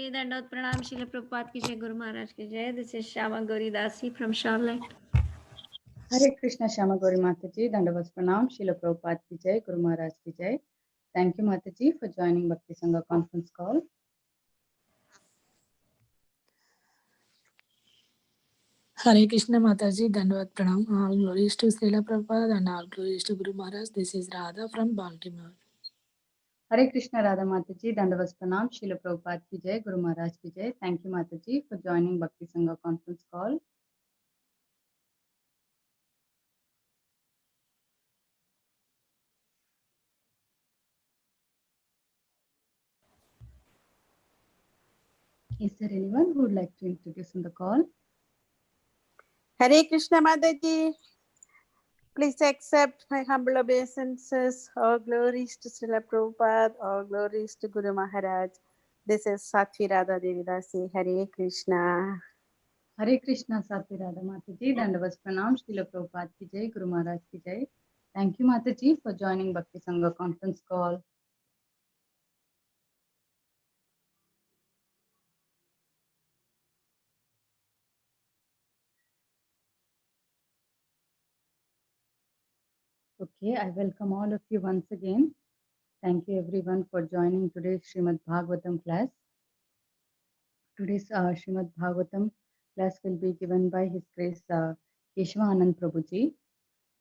जी, दंडवत प्रणाम श्रील प्रभुपाद की जय, गुरु महाराज की जय. This is Shama Gauri Dasi from Charlotte. Hare Krishna, Shama Gauri Mataji, Dandavas Pranam, Srila Prabhupada ki jai, Guru Maharaj ki jai. Thank you, Mataji, for joining Bhakti Sangha conference call. Hare Krishna Mataji, Dandavat Pranam. All glories to Srila Prabhupada and all glories to Guru Maharaj. This is Radha from Baltimore. Hare Krishna, Radha Mataji, Dandavas Pranam, Srila Prabhupada ki jai, Guru Maharaj ki jai. Thank you, Mataji, for joining Bhakti Sangha conference call. Is there anyone who would like to introduce on the call? Hare Krishna Mataji, please accept my humble obeisances. All glories to Srila Prabhupada, all glories to Guru Maharaj. This is Satvi Radha Devidasi. Hare Krishna. Hare Krishna, Satvi Radha Mataji, Dandavas Pranam, Srila Prabhupada ki jai, Guru Maharaj ki jai. Thank you, Mataji, for joining Bhakti Sangha conference call. Okay, I welcome all of you once again. Thank you everyone for joining today's Srimad Bhagavatam class. Today's Srimad Bhagavatam class will be given by His Grace Keshav Anand Prabhuji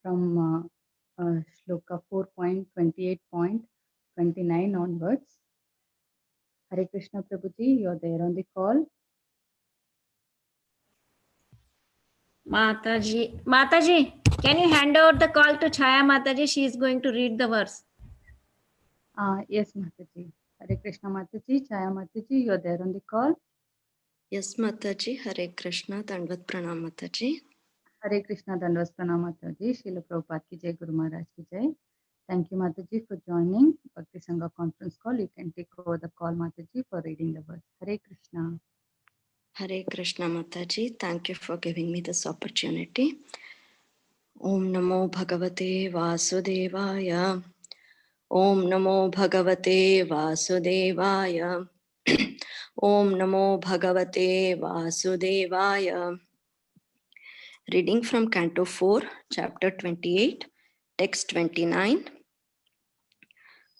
from Shloka 4.28.29 onwards. Hare Krishna Prabhuji, you're there on the call. Mataji, can you hand over the call to Chaya Mataji? She is going to read the verse. Yes, Mataji. Hare Krishna Mataji, Chaya Mataji, you're there on the call. Yes, Mataji. Hare Krishna, Dandvat Pranam Mataji. Hare Krishna, Dandavas Pranam Mataji, Srila Prabhupada ki jai, Guru Maharaj ki jai. Thank you, Mataji, for joining Bhakti Sangha conference call. You can take over the call, Mataji, for reading the verse. Hare Krishna. Hare Krishna Mataji. Thank you for giving me this opportunity. Om Namo Bhagavate Vasudevaya. Om Namo Bhagavate Vasudevaya. Om Namo Bhagavate Vasudevaya. Reading from Canto 4, Chapter 28, Text 29.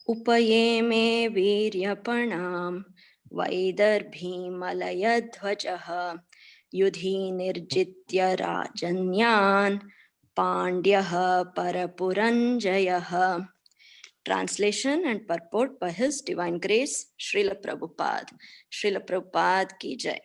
Upayeme viryapanam Vaidarbhimalayadhvajah Yudhi nirjitya rajanyan Pandyaha parapuranjayah. Translation and purport by His Divine Grace, Srila Prabhupada. Srila Prabhupada ki jai.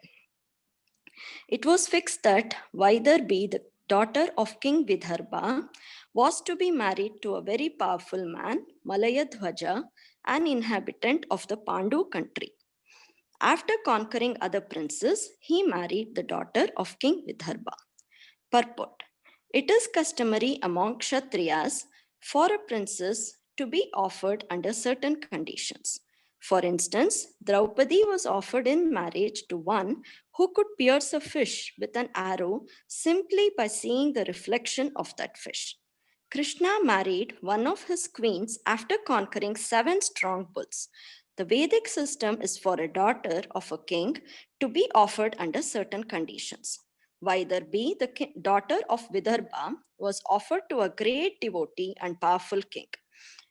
It was fixed that Vaidarbi, the daughter of King Vidarbha, was to be married to a very powerful man, Malayadhvaja, an inhabitant of the Pandu country. After conquering other princes, he married the daughter of King Vidarbha. Purport. It is customary among Kshatriyas for a princess to be offered under certain conditions. For instance, Draupadi was offered in marriage to one who could pierce a fish with an arrow simply by seeing the reflection of that fish. Krishna married one of his queens after conquering 7 strong bulls. The Vedic system is for a daughter of a king to be offered under certain conditions. Vaidarbi, the daughter of Vidarbha, was offered to a great devotee and powerful king.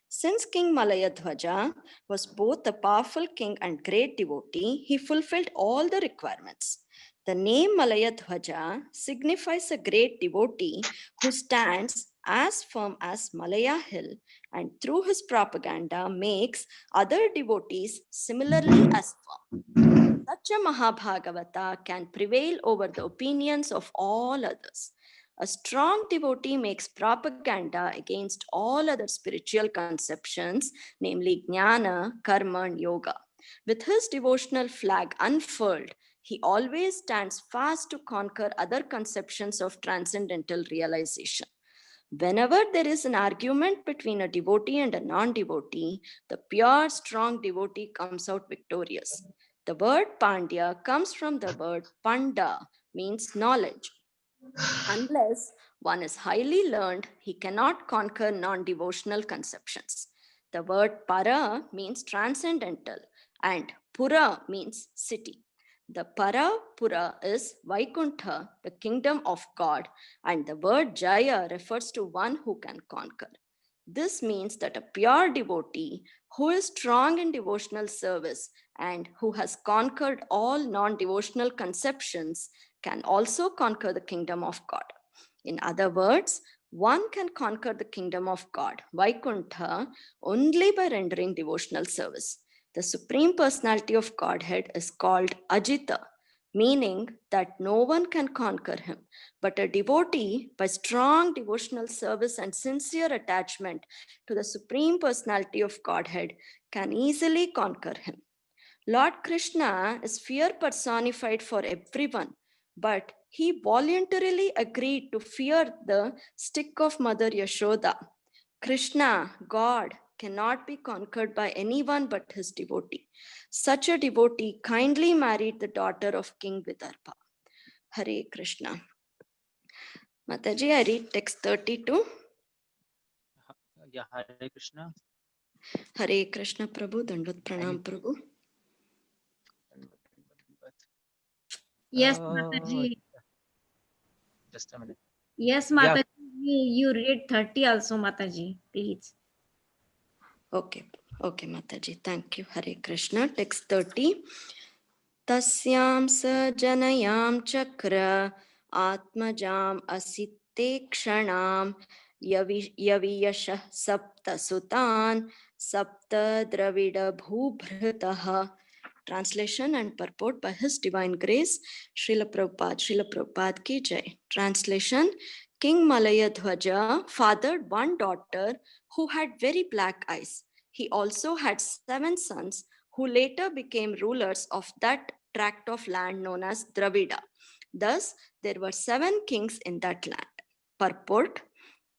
Since King Malayadhvaja was both a powerful king and great devotee, he fulfilled all the requirements. The name Malayadhvaja signifies a great devotee who stands as firm as Malaya hill and through his propaganda makes other devotees similarly as firm. Such a Mahabhagavata can prevail over the opinions of all others. A strong devotee makes propaganda against all other spiritual conceptions, namely Jnana, Karma, and Yoga. With his devotional flag unfurled, he always stands fast to conquer other conceptions of transcendental realization. Whenever there is an argument between a devotee and a non-devotee, the pure, strong devotee comes out victorious. The word Pandya comes from the word Panda, means knowledge. Unless one is highly learned, he cannot conquer non-devotional conceptions. The word Para means transcendental, and Pura means city. The Para Pura is Vaikuntha, the kingdom of God, and the word Jaya refers to one who can conquer. This means that a pure devotee who is strong in devotional service and who has conquered all non-devotional conceptions can also conquer the kingdom of God. In other words, one can conquer the kingdom of God, Vaikuntha, only by rendering devotional service. The Supreme Personality of Godhead is called Ajita, meaning that no one can conquer him. But a devotee, by strong devotional service and sincere attachment to the Supreme Personality of Godhead, can easily conquer him. Lord Krishna is fear personified for everyone, but he voluntarily agreed to fear the stick of Mother Yashoda. Krishna, God, cannot be conquered by anyone but his devotee. Such a devotee kindly married the daughter of King Vidarbha. Hare Krishna. Mataji, I read text 32. Yeah, Hare Krishna. Hare Krishna Prabhu, Dandavat Pranam Prabhu. Yes, Oh, Mataji. just a minute. Yes, Yeah. Mataji. You read 30 also, Mataji. Please. Okay, Mataji. Thank you. Hare Krishna. Text 30. Tasyam sa janayam chakra atmajam asitte kshanam yaviyashah sapta sutan sapta dravida bhubhritaha. Translation and purport by His Divine Grace, Srila Prabhupada ki jai. Translation: King Malayadhwaja fathered one daughter who had very black eyes. He also had 7 sons who later became rulers of that tract of land known as Dravida. Thus, there were 7 kings in that land. Purport: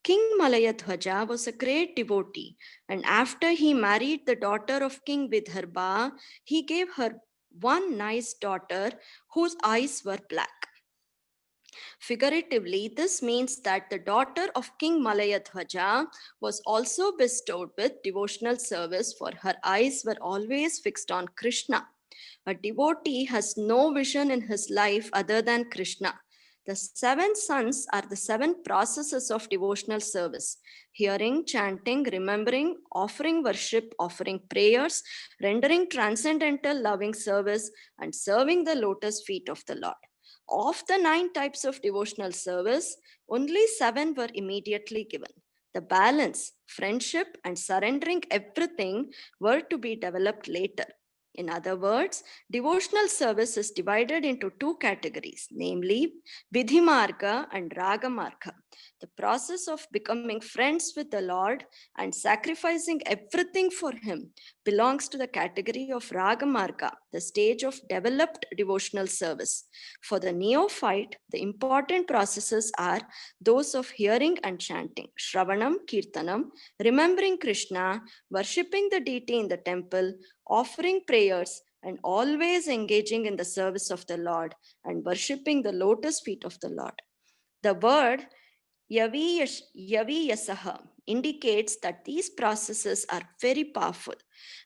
King Malayadhwaja was a great devotee, and after he married the daughter of King Vidarbha, he gave her one nice daughter whose eyes were black. Figuratively, this means that the daughter of King Malayadhwaja was also bestowed with devotional service, for her eyes were always fixed on Krishna. A devotee has no vision in his life other than Krishna. The 7 sons are the 7 processes of devotional service: hearing, chanting, remembering, offering worship, offering prayers, rendering transcendental loving service, and serving the lotus feet of the Lord. Of the 9 types of devotional service, only 7 were immediately given. The balance, friendship, and surrendering everything were to be developed later. In other words, devotional service is divided into 2 categories, namely Vidhi Marga and Raga Marga. The process of becoming friends with the Lord and sacrificing everything for Him belongs to the category of Raga Marga, the stage of developed devotional service. For the neophyte, the important processes are those of hearing and chanting, Shravanam, Kirtanam, remembering Krishna, worshipping the deity in the temple, offering prayers, and always engaging in the service of the Lord and worshipping the lotus feet of the Lord. The word Yaviyasaha indicates that these processes are very powerful.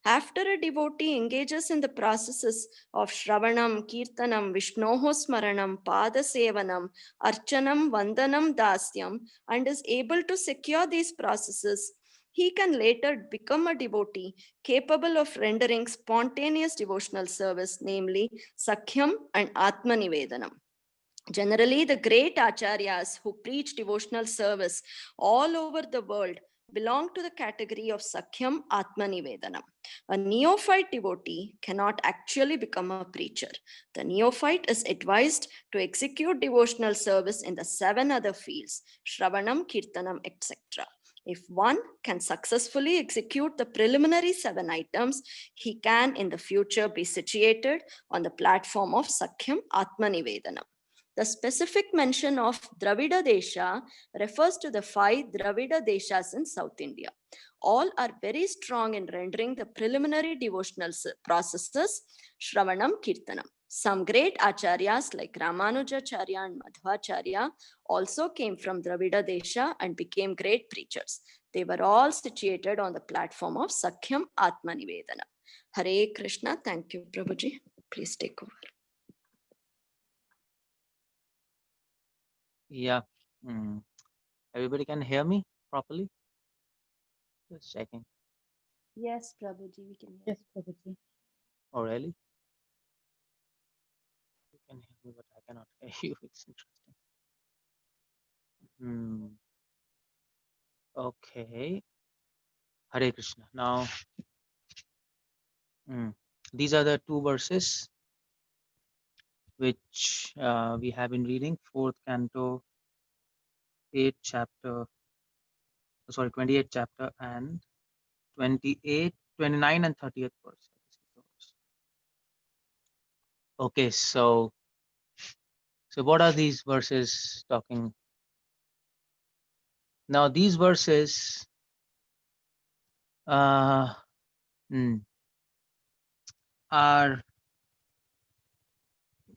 After a devotee engages in the processes of Shravanam, Kirtanam, Vishnoho Smaranam, Padasevanam, Archanam, Vandanam, Dasyam, and is able to secure these processes, he can later become a devotee capable of rendering spontaneous devotional service, namely Sakhyam and Atmanivedanam. Generally, the great acharyas who preach devotional service all over the world belong to the category of Sakhyam Atmanivedanam. A neophyte devotee cannot actually become a preacher. The neophyte is advised to execute devotional service in the 7 other fields, Shravanam, Kirtanam, etc. If one can successfully execute the preliminary 7 items, he can in the future be situated on the platform of Sakhyam Atmanivedanam. The specific mention of Dravida Desha refers to the 5 Dravida Deshas in South India. All are very strong in rendering the preliminary devotional processes, Shravanam, Kirtanam. Some great acharyas like Ramanujacharya and Madhvacharya also came from Dravida Desha and became great preachers. They were all situated on the platform of Sakhyam Atmanivedana. Hare Krishna. Thank you, Prabhuji. Please take over. Yeah. Everybody can hear me properly? Just checking. Yes, Prabhuji, we can Yes, Prabhuji. Oh, really? You can hear me, but I cannot hear you. It's interesting. Okay. Hare Krishna. Now, these are the two verses which we have been reading. 4th canto, 8th chapter, 28th chapter, and 28, 29, and 30th verse. Okay, so what are these verses talking? Now, these verses are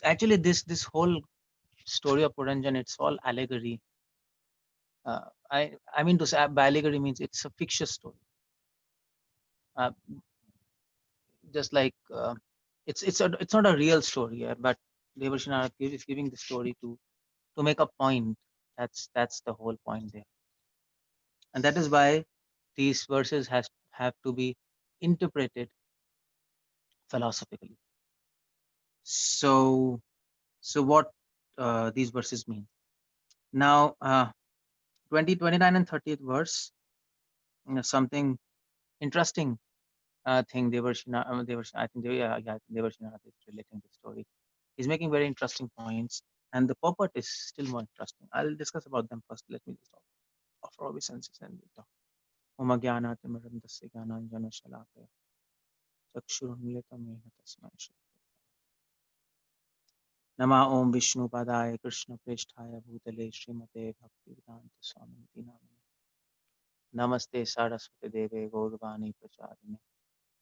actually this whole story of Puranjan. It's all allegory. I mean to say, by allegory means it's a fictitious story. Just like it's not a real story, but Devarshi Narad is giving the story to make a point. That's the whole point there, and that is why these verses have to be interpreted philosophically. So what these verses mean now? 20, 29, and 30th verse, something interesting thing I think Devarshi Narad is relating the story. He's making very interesting points, and the purport is still more interesting. I'll discuss about them first. Let me just offer obeisances and Om Jnanatimirandasya Jnananjana Shalakaya Chakshurunmilitam Yena Tasmai Shri Nama Om Vishnu Padaya Krishna Preshthaya Bhutale Srimate Bhaktivedanta Swamiti Namane Namaste Saraswati Deve Gaurvani Pracharine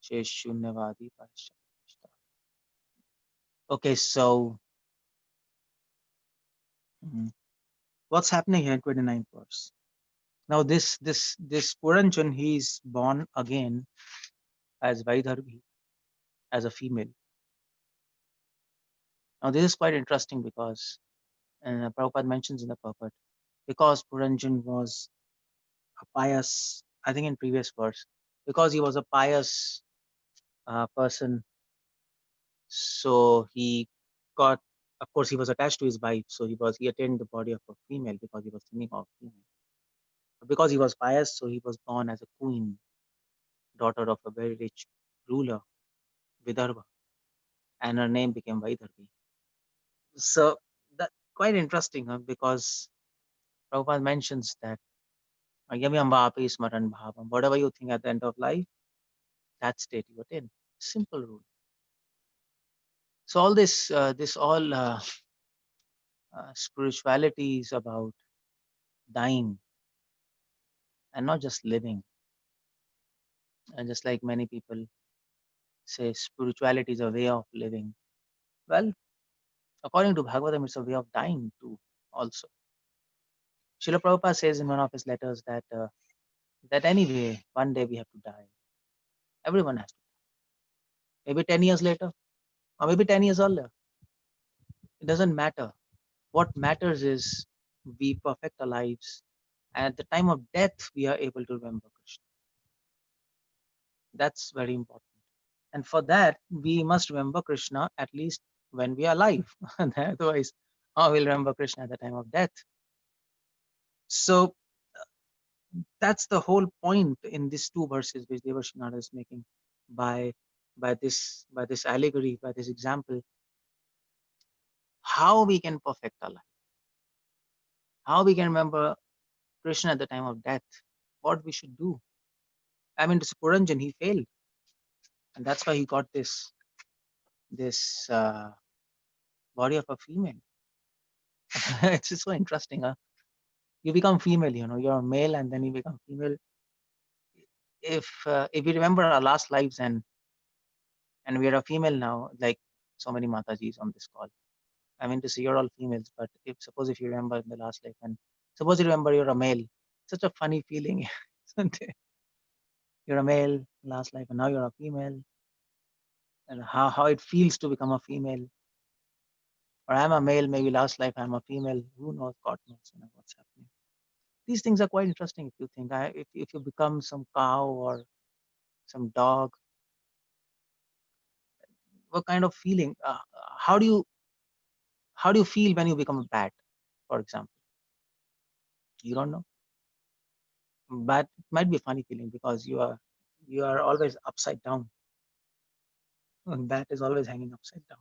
Sheshunyavadi Parishtha. Okay, so what's happening here in 29th verse? Now this Puranjan, he's born again as Vaidharvi, as a female. Now this is quite interesting because Prabhupada mentions in the purport, because Puranjan was a pious, I think in previous verse, because he was a pious person, so he got, of course he was attached to his wife, so he attained the body of a female because he was thinking of female. Because he was pious, so he was born as a queen, daughter of a very rich ruler, Vidarbha, and her name became Vaidharvi. So that quite interesting, because Prabhupada mentions that whatever you think at the end of life, that state you attain. Simple rule. So all this, spirituality is about dying and not just living. And just like many people say, spirituality is a way of living. Well, according to Bhagavatam, it's a way of dying too, also. Srila Prabhupada says in one of his letters that anyway, one day we have to die. Everyone has to. Maybe 10 years later, or maybe 10 years earlier. It doesn't matter. What matters is we perfect our lives, and at the time of death, we are able to remember Krishna. That's very important. And for that, we must remember Krishna at least when we are alive. Otherwise, how we'll remember Krishna at the time of death? So that's the whole point in these two verses which Devarshi Narada is making by this allegory, by this example, how we can perfect our life, how we can remember Krishna at the time of death, what we should do. I mean, this Puranjan, he failed, and that's why he got this body of a female. It's just so interesting. You become female, you're a male, and then you become female. If we remember our last lives and we are a female now, like so many Matajis on this call. I mean to say you're all females, but if you remember in the last life, and suppose you remember you're a male, such a funny feeling, isn't it? You're a male last life, and now you're a female. and how it feels to become a female. Or I'm a male, maybe last life I'm a female. Who knows? God knows, what's happening. These things are quite interesting if you think. If you become some cow or some dog, what kind of feeling? How do you how do you feel when you become a bat, for example? You don't know. But it might be a funny feeling because you are always upside down. And bat is always hanging upside down.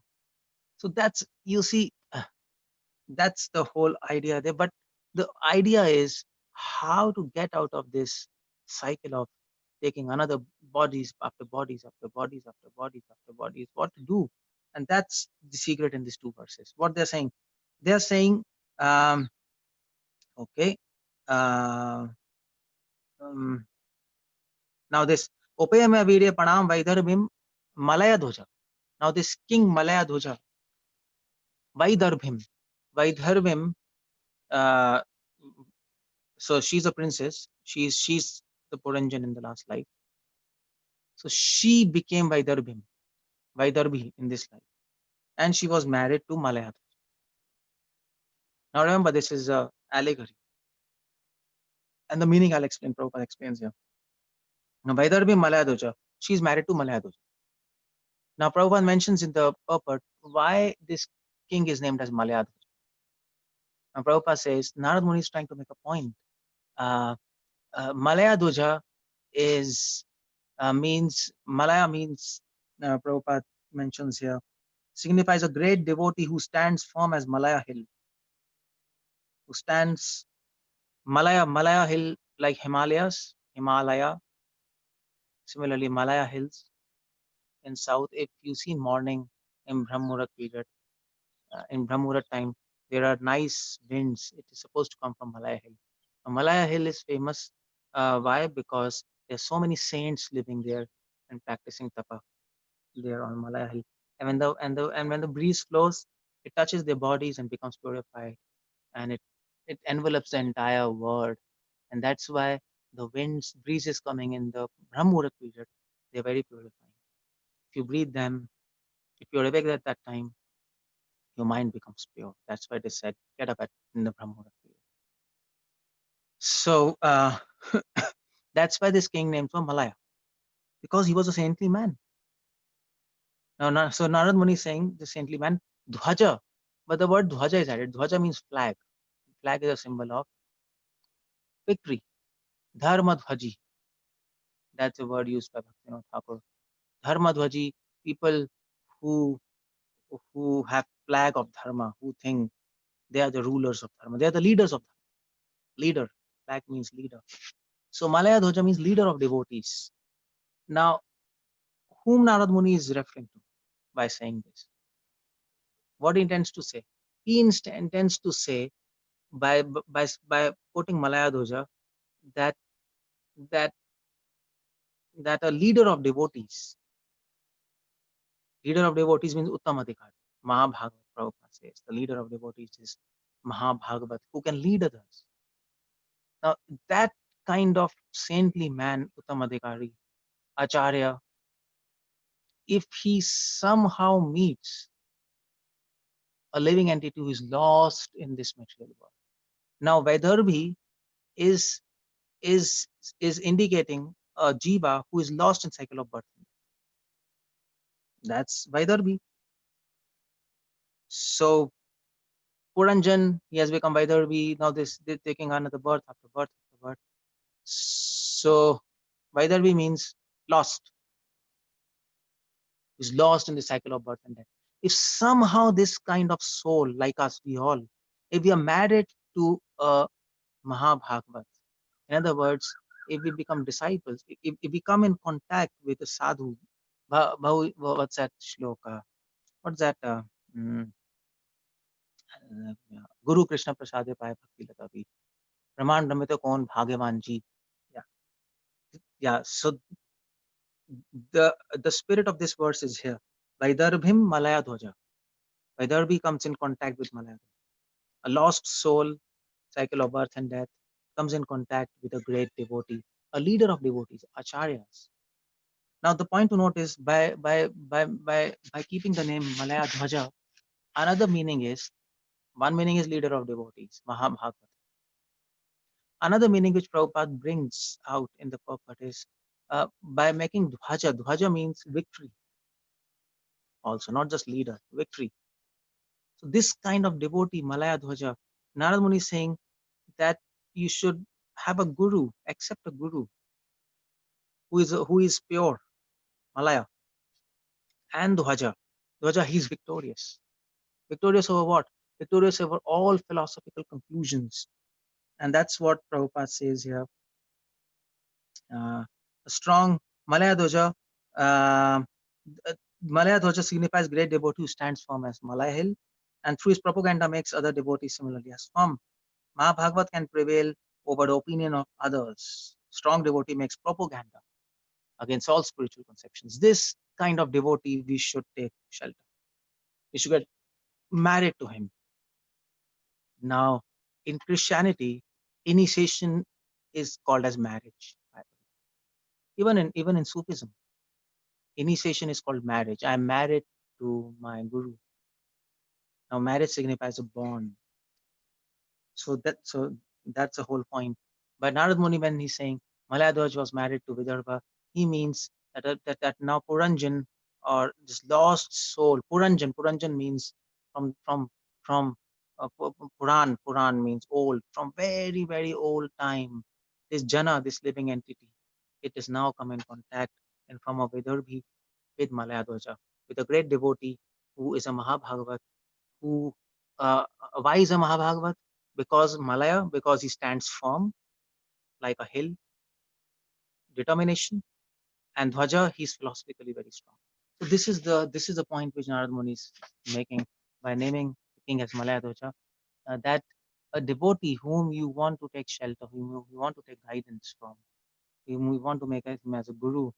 So that's, you see, that's the whole idea there. But the idea is how to get out of this cycle of taking another bodies after bodies after bodies after bodies after bodies, what to do. And that's the secret in these two verses. What they're saying, um, okay, uh, um, now this Opayama Vidya Panam Vaidarbhim Malaya Dhoja. Now this king Malaya Dhoja, Vaidarbhim, Vaidarbhim, uh, so she's a princess. She's the Puranjan in the last life. So she became Vaidarbhi in this life. And she was married to Malaya. Now remember, this is a allegory. And the meaning I'll explain, Prabhupada explains here. Now Vaidarbhi Malayadoja, she's married to Malayadoja. Now Prabhupada mentions in the purport why this king is named as Malayadoja. Now Prabhupada says, Narad Muni is trying to make a point. Malayadoja is Malaya means, Prabhupada mentions here, signifies a great devotee who stands firm as Malaya hill. Who stands Malaya hill, like Himalaya. Similarly, Malaya hills in south. If you see morning in Brahmurat period, in Brahmurat time, there are nice winds. It is supposed to come from Malaya hill. Malaya hill is famous. Why? Because there's so many saints living there and practicing tapa there on Malaya hill. And when the breeze flows, it touches their bodies and becomes purified, and it envelops the entire world. And that's why the breezes coming in the Brahmurat period, they're very purifying. If you breathe them, if you're awake at that time, your mind becomes pure. That's why they said, get up in the Brahmurat period. So that's why this king named for Malaya, because he was a saintly man. So Narad Muni is saying the saintly man, Dhwaja, but the word Dhwaja is added. Dhwaja means flag. Flag is a symbol of victory. Dharma Dhwaji. That's a word used by Bhaktivinoda Thakur. Dharma Dhwaji, people who have flag of dharma, who think they are the rulers of dharma. They are the leaders of dharma. Leader. Flag means leader. So Malaya Dhoja means leader of devotees. Now, whom Narad Muni is referring to by saying this? What he intends to say? He intends to say by quoting Malaya Dhoja that that a leader of devotees means Uttamadikari. Mahabhagavat, Prabhupada says, the leader of devotees is Mahabhagavat, who can lead others. Now, that kind of saintly man, Uttamadikari, Acharya, if he somehow meets a living entity who is lost in this material world. Now, Vaidarbhi is indicating a jiva who is lost in cycle of birth. That's Vaidarbhi. So Puranjan, he has become Vaidarbhi. Now they're taking another birth after birth after birth. So Vaidarbhi means lost. Is lost in the cycle of birth and death. If somehow this kind of soul, like us, we all, if we are married to a Mahabhagavat, in other words, if we become disciples, if we come in contact with a sadhu, what's that shloka? What's that? Guru Krishna Prasade Paya Bhakti Latavi. Raman Ramita Kon Bhagavan Ji. Yeah. Yeah. So the spirit of this verse is here. Vaidarbhim Malaya Dhoja. Vaidarbhi comes in contact with Malaya. A lost soul, cycle of birth and death, comes in contact with a great devotee, a leader of devotees, acharyas. Now the point to note is by keeping the name Malaya Dhwaja, another meaning is, one meaning is leader of devotees, Mahabhagavad. Another meaning which Prabhupada brings out in the purport is by making Dhwaja. Dhwaja means victory, also not just leader, victory. So this kind of devotee, Malaya Dhwaja, Narad Muni is saying that you should have a guru, accept a guru who is pure, Malaya, and Dhwaja. Dhwaja, he is victorious. Victorious over what? Victorious over all philosophical conclusions. And that's what Prabhupada says here. A strong Malaya Dhwaja. Uh, Malaya Dhwaja signifies great devotee who stands firm as Malaya Hill, and through his propaganda makes other devotees similarly as firm. Mahabhagavat can prevail over the opinion of others. Strong devotee makes propaganda against all spiritual conceptions. This kind of devotee we should take shelter. We should get married to him. Now, in Christianity, initiation is called as marriage. Even in Sufism, initiation is called marriage. I am married to my guru. Now, marriage signifies a bond. So that's the whole point. But Narad Muni, when he's saying Malayadhwaj was married to Vidarbha, he means that now Puranjan, or this lost soul, Puranjan means from Puran means old, from very, very old time. This Jana, this living entity, it is now come in contact and from a Vidarbhi with Malayadhwaja, with a great devotee who is a Mahabhagavat, who why is a Mahabhagavat? Because Malaya, because he stands firm like a hill, determination, and Dhwaja, he's philosophically very strong. So this is the point which Narad Muni is making by naming the king as Malaya Dhwaja, that a devotee whom you want to take shelter, whom you want to take guidance from, whom you want to make him as a guru,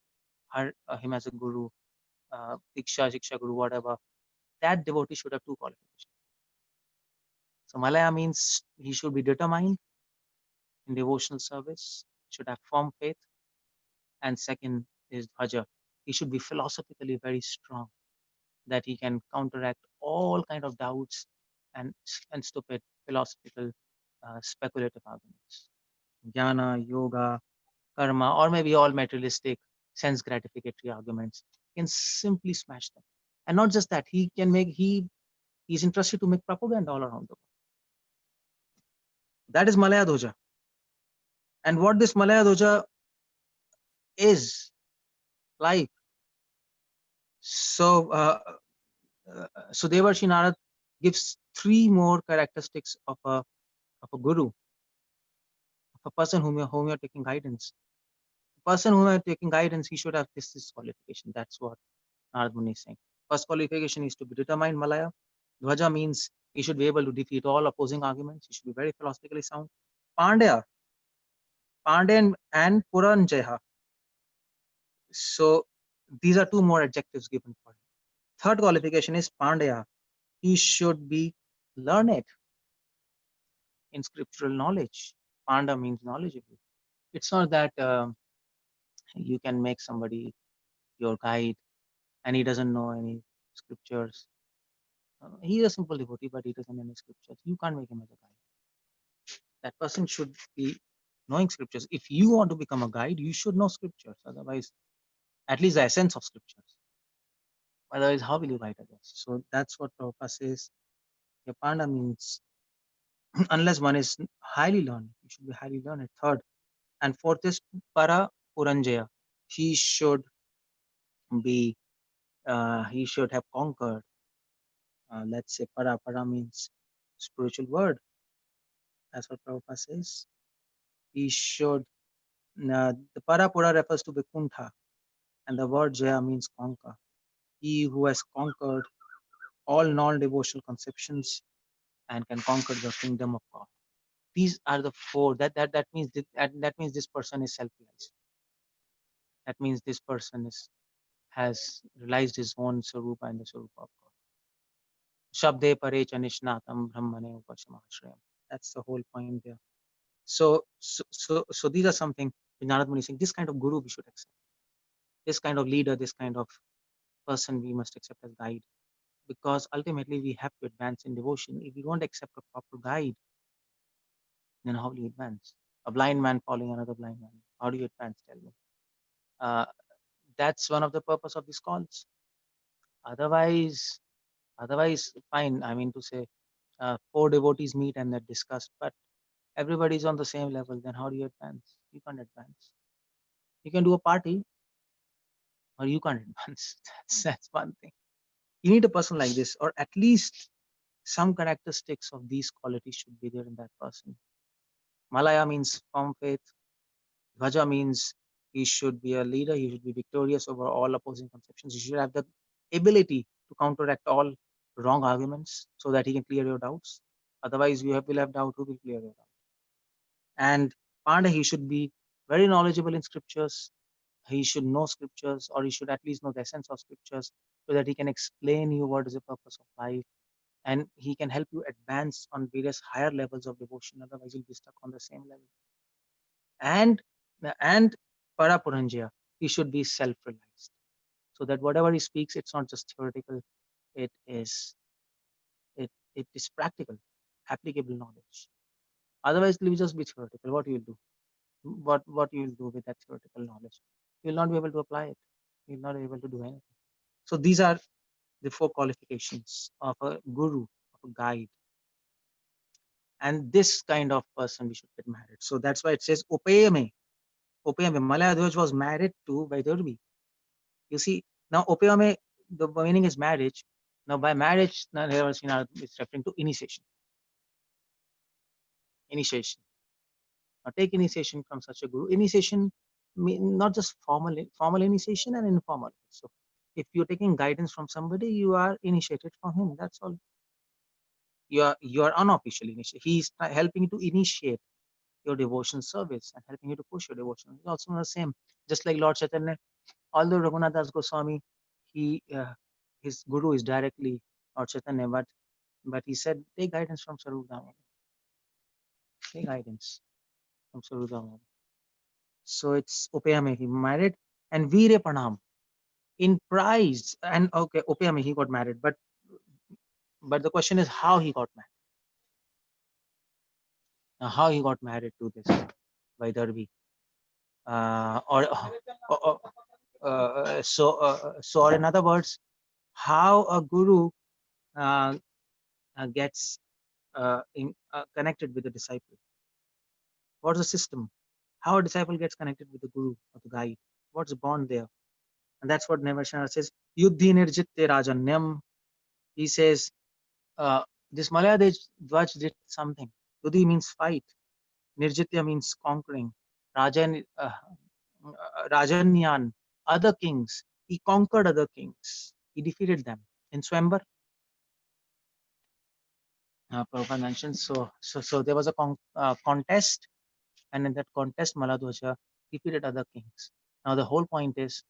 him as a guru, Shiksha Guru, whatever, that devotee should have two qualifications. So Malaya means he should be determined in devotional service, should have firm faith, and second is Dhwaja. He should be philosophically very strong, that he can counteract all kind of doubts and stupid philosophical speculative arguments. Jnana, yoga, karma, or maybe all materialistic sense gratificatory arguments. He can simply smash them. And not just that, he's interested to make propaganda all around the world. That is Malaya Dhoja. And what this Malaya Dhoja is like. So Devarshi Narad gives three more characteristics of a guru, of a person whom you're taking guidance. The person whom you're taking guidance, he should have this qualification. That's what Narad Muni is saying. First qualification is to be determined Malaya. Dhwaja means he should be able to defeat all opposing arguments. He should be very philosophically sound. Pandya and Puranjaya. So these are two more adjectives given for him. Third qualification is Pandya. He should be learned in scriptural knowledge. Panda means knowledgeable. It's not that you can make somebody your guide and he doesn't know any scriptures. He is a simple devotee, but he doesn't know any scriptures. You can't make him as a guide. That person should be knowing scriptures. If you want to become a guide, you should know scriptures. Otherwise, at least the essence of scriptures. Otherwise, how will you guide others? So that's what Prabhupada says. Your Panda means unless one is highly learned, you should be highly learned. Third and fourth is Para Puranjaya. He should be he should have conquered. Let's say para means spiritual word. That's what Prabhupada says. He should the Parapura refers to Vaikuntha, and the word Jaya means conquer. He who has conquered all non-devotional conceptions and can conquer the kingdom of God. These are the four. That means that means this person is self-realized. That means this person has realized his own Sarupa and the Sarupa of God. Shabde pare chanishnatam brahmane upashamashram. That's the whole point there. So these are something Narad Muni is saying, this kind of guru we should accept. this kind of leader, this kind of person we must accept as guide, because ultimately we have to advance in devotion. If we don't accept a proper guide, then how will you advance? A blind man following another blind man. How do you advance? Tell me. Uh, that's one of the purpose of these calls. Otherwise, fine. I mean to say, four devotees meet and they're discussed, but everybody's on the same level. Then how do you advance? You can't advance. You can do a party, or you can't advance. That's one thing. You need a person like this, or at least some characteristics of these qualities should be there in that person. Malaya means firm faith. Dhwaja means he should be a leader. He should be victorious over all opposing conceptions. He should have the ability to counteract all wrong arguments so that he can clear your doubts. Otherwise, will have doubt. Who will clear your doubt? And Panda, he should be very knowledgeable in scriptures. He should know scriptures, or he should at least know the essence of scriptures, so that he can explain you what is the purpose of life, and he can help you advance on various higher levels of devotion. Otherwise, you'll be stuck on the same level. And Parapuranjaya, he should be self-realized, so that whatever he speaks, it's not just theoretical, it is it is practical, applicable knowledge. Otherwise, it will just be theoretical. What you will do? What you will do with that theoretical knowledge? You will not be able to apply it. You will not be able to do anything. So these are the four qualifications of a guru, of a guide. And this kind of person we should get married. So that's why it says Upayame. Upayame. Malaya Dhwaj was married to Vaidurvi. You see, now Upayame, the meaning is marriage. Now by marriage, now here it's referring to initiation. Initiation. Now take initiation from such a guru. Initiation, not just formal initiation and informal. So if you're taking guidance from somebody, you are initiated from him. That's all. You are unofficially initiated. He's helping to initiate your devotion service and helping you to push your devotion. It's also the same. Just like Lord Chaitanya, although Raghunath Das Goswami, his guru is directly Lord Chaitanya, but he said, take guidance from Sarup Damodar. Take guidance from Sarup Damodar. So it's Upayame, he married, and Veere Pranam, in prize. And okay, Upayame, he got married, but the question is how he got married. Now, how he got married to this Vaidurvi. So or in other words, how a guru gets connected with the disciple. What's the system? How a disciple gets connected with the guru or the guide? What's the bond there? And that's what Nevarshana says. Yuddhi nirjitte rajanyam. He says, this Malaya Dhwaj did something. Yuddhi means fight. Nirjitya means conquering. Rajanyan, other kings. He conquered other kings. He defeated them in Swambar. Prabhupada mentions. So there was a contest, and in that contest, Maladhwaja defeated other kings. Now the whole point is,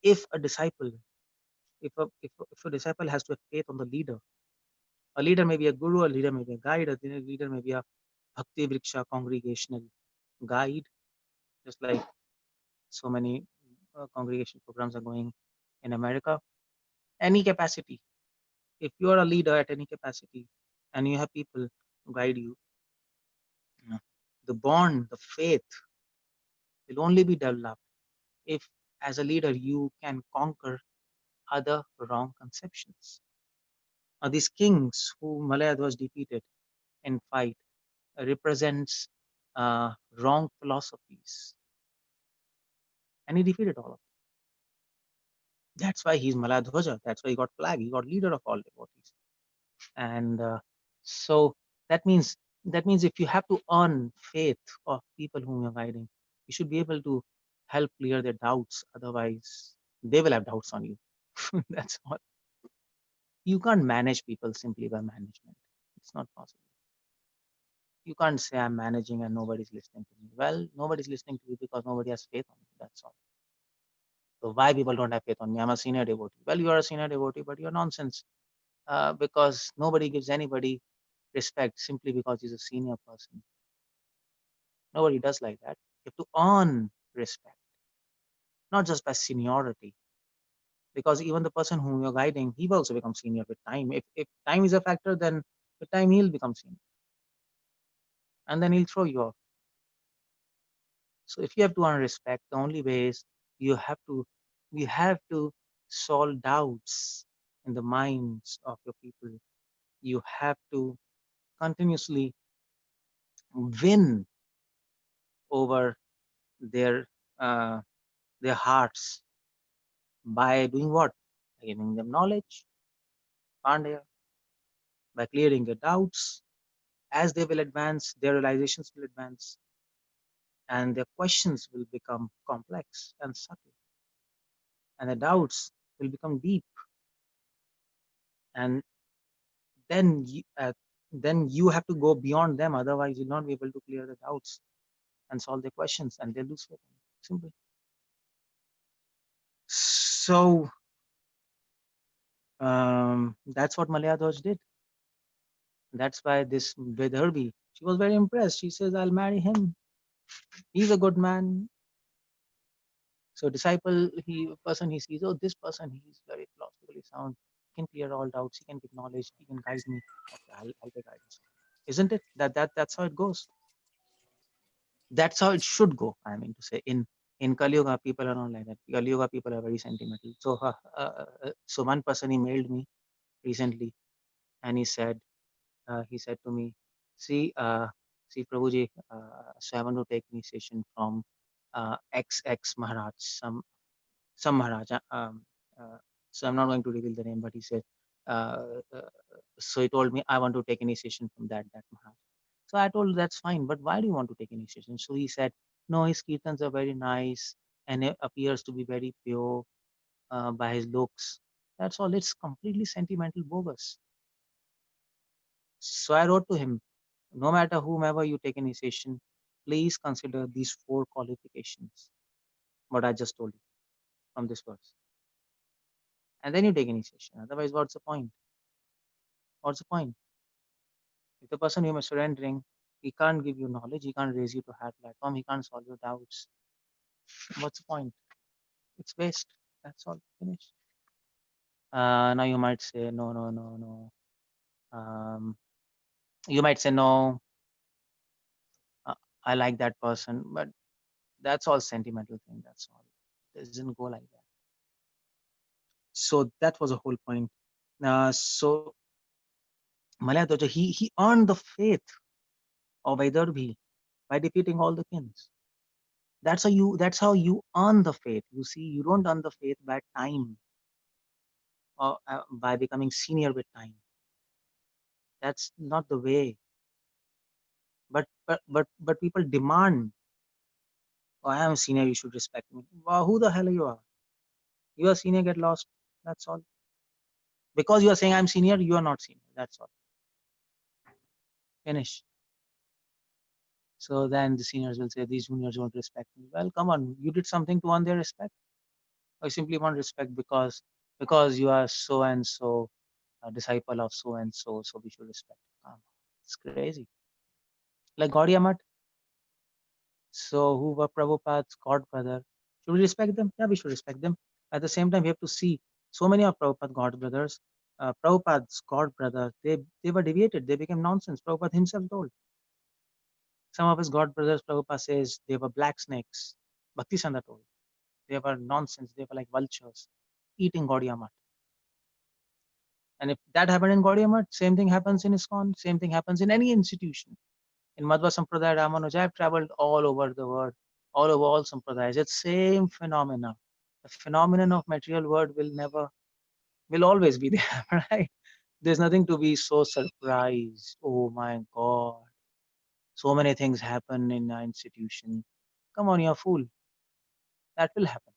if a disciple has to have faith on the leader, a leader may be a guru, a leader may be a guide, a leader may be a Bhakti Vriksha congregational guide, just like so many congregation programs are going in America. Any capacity, if you are a leader at any capacity and you have people guide you, the bond, the faith will only be developed if, as a leader, you can conquer other wrong conceptions. Now, these kings who Malayad was defeated in fight represents wrong philosophies, and he defeated all of them. That's why he's Maladhwaja. That's why he got flag. He got leader of all devotees. And so that means if you have to earn faith of people whom you're guiding, you should be able to help clear their doubts. Otherwise, they will have doubts on you. That's all. You can't manage people simply by management. It's not possible. You can't say I'm managing and nobody's listening to me. Well, nobody's listening to you because nobody has faith on you. That's all. So why people don't have faith on me? I'm a senior devotee. Well, you are a senior devotee, but you're nonsense. Because nobody gives anybody respect simply because he's a senior person. Nobody does like that. You have to earn respect. not just by seniority. Because even the person whom you're guiding, he will also become senior with time. If time is a factor, then with time he'll become senior. And then he'll throw you off. So if you have to earn respect, the only way is you have to you have to solve doubts in the minds of your people. You have to continuously win over their uh, their hearts by doing what? By giving them knowledge, Pandya, by clearing their doubts. As they will advance, their realizations will advance, and their questions will become complex and subtle, and the doubts will become deep. And then then you have to go beyond them. Otherwise, you'll not be able to clear the doubts and solve their questions, and they'll lose faith. Simple. So that's what Malaya Doj did. That's why this Vedharbi, she was very impressed. She says, "I'll marry him. He's a good man." So disciple, person he sees, oh, this person, he's very philosophically sound. He can clear all doubts. He can give knowledge. He can guide me. Okay, I'll take guidance. Isn't it? That's how it goes. That's how it should go. I mean to say, in Kali Yuga, people are not like that. Kali Yuga people are very sentimental. So one person he mailed me recently, and he said to me, see Prabhuji, so I want to take initiation from XX Maharaj, some Maharaj. Uh, so I'm not going to reveal the name, but he said, uh, uh, so he told me I want to take initiation from that Maharaj. So I told that's fine, but why do you want to take initiation? So he said, no, his kirtans are very nice and it appears to be very pure by his looks. That's all. It's completely sentimental bogus. So I wrote to him, no matter whomever you take initiation, please consider these 4 qualifications, what I just told you from this verse. And then you take initiation. Otherwise, what's the point? What's the point? If the person whom you're surrendering, he can't give you knowledge, he can't raise you to higher platform, he can't solve your doubts. What's the point? It's waste. That's all. Finished. Now you might say, no, no, no, no. You might say, no, uh, I like that person, but that's all sentimental thing. That's all. It doesn't go like that. So that was the whole point. So Malaya Doja, he earned the faith of Vaidarbhi by defeating all the kings. That's how you earn the faith. You see, you don't earn the faith by time or by becoming senior with time. That's not the way. But people demand, oh, I am a senior, you should respect me. Wow, who the hell you are? You are senior, get lost. That's all. Because you are saying I'm senior, you are not senior. That's all. Finish. So then the seniors will say these juniors won't respect me. Well, come on, you did something to earn their respect. Or you simply want respect because you are so and so a disciple of so and so, so we should respect. It's crazy. Like Gaudiya Math, so who were Prabhupada's god brother. Should we respect them? Yeah, we should respect them. At the same time, we have to see so many of Prabhupada's god brothers, Prabhupada's god brother, they were deviated, they became nonsense. Prabhupada himself told. Some of his god brothers, Prabhupada says, they were black snakes. Bhakti Sanda told. They were nonsense, they were like vultures, eating Gaudiya Math. And if that happened in Gaudiya Math, same thing happens in ISKCON, same thing happens in any institution. In Madhva Sampradaya Ramanuja, I've traveled all over the world, all over all Sampradayas. It's same phenomena. The phenomenon of material world will always be there, right? There's nothing to be so surprised. Oh my God. So many things happen in our institution. Come on, you're a fool. That will happen.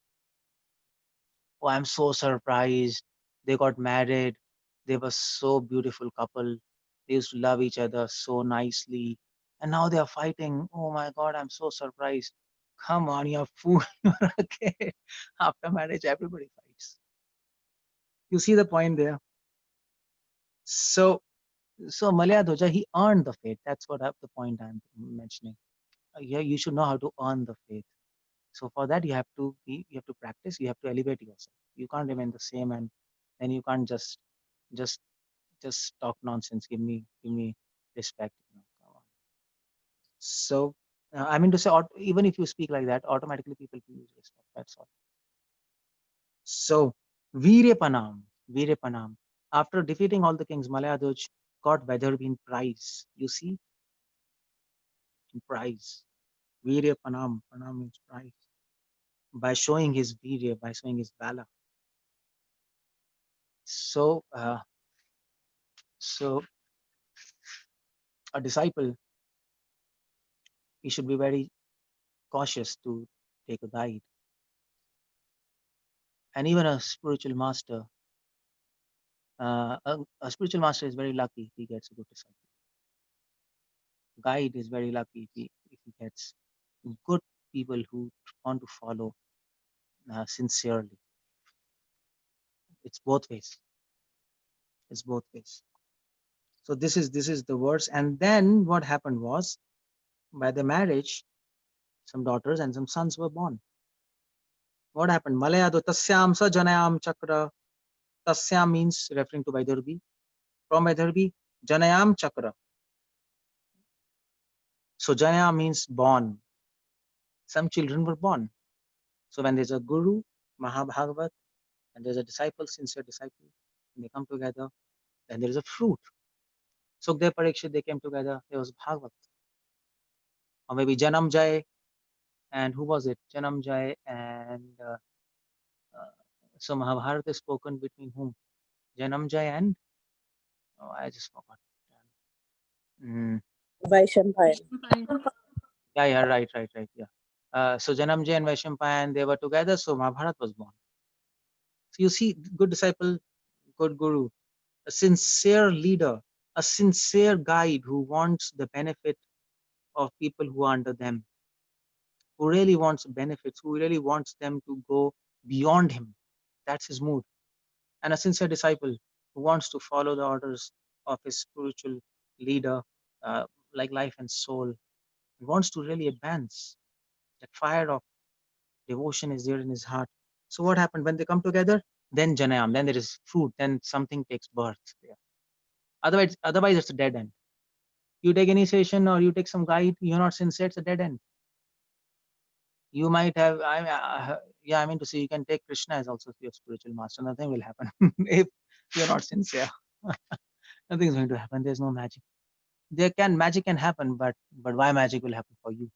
Oh, I'm so surprised. They got married. They were so beautiful couple. They used to love each other so nicely. And now they are fighting. Oh my God, I'm so surprised. Come on, you're a fool. You're a kid. After marriage, everybody fights. You see the point there. So Malaya Dhoja, he earned the faith. That's the point I'm mentioning. Yeah, you should know how to earn the faith. So for that you have to practice, you have to elevate yourself. You can't remain the same, and then you can't just talk nonsense. Give me respect. Come on. So I mean to say, even if you speak like that, automatically people will use respect. That's all. So Virya Panam. After defeating all the kings, Malayadoj got Vaidarbhi in prize. You see, in prize. Virya Panam. Panam means prize. By showing his Virya, by showing his valor. So, so a disciple, he should be very cautious to take a guide. And even a spiritual master, a spiritual master is very lucky if he gets a good disciple. Guide is very lucky if he gets good people who want to follow sincerely. It's both ways. It's both ways. So this is the verse. And then what happened was, by the marriage, some daughters and some sons were born. What happened? Malayado tasyam sa janayam chakra. Tasyam means referring to Vaidarbhi. From Vaidarbhi, janayam chakra. So janayam means born. Some children were born. So when there's a guru, Mahabhagavat, and there's a disciple, sincere disciple, and they come together, then there is a fruit. Sukdev Parikshit, they came together, there was Bhagavat. Or maybe Janam Jai, and who was it? Janam Jai and so Mahabharata is spoken between whom? Janam Jai and I just forgot. Vaishampayan. Yeah, right. Yeah. So Janam Jai and Vaishampayan, they were together, so Mahabharata was born. So you see, good disciple, good guru, a sincere leader, a sincere guide who wants the benefit of people who are under them, who really wants benefits, who really wants them to go beyond him. That's his mood. And a sincere disciple who wants to follow the orders of his spiritual leader, like life and soul, wants to really advance. That fire of devotion is there in his heart. So what happened when they come together? Then Janayam, then there is fruit, then something takes birth there. Otherwise it's a dead end. You take initiation or you take some guide, you're not sincere, it's a dead end. You might have, I mean to say, you can take Krishna as also your spiritual master. Nothing will happen if you're not sincere. Nothing is going to happen. There's no magic. Magic can happen, but why magic will happen for you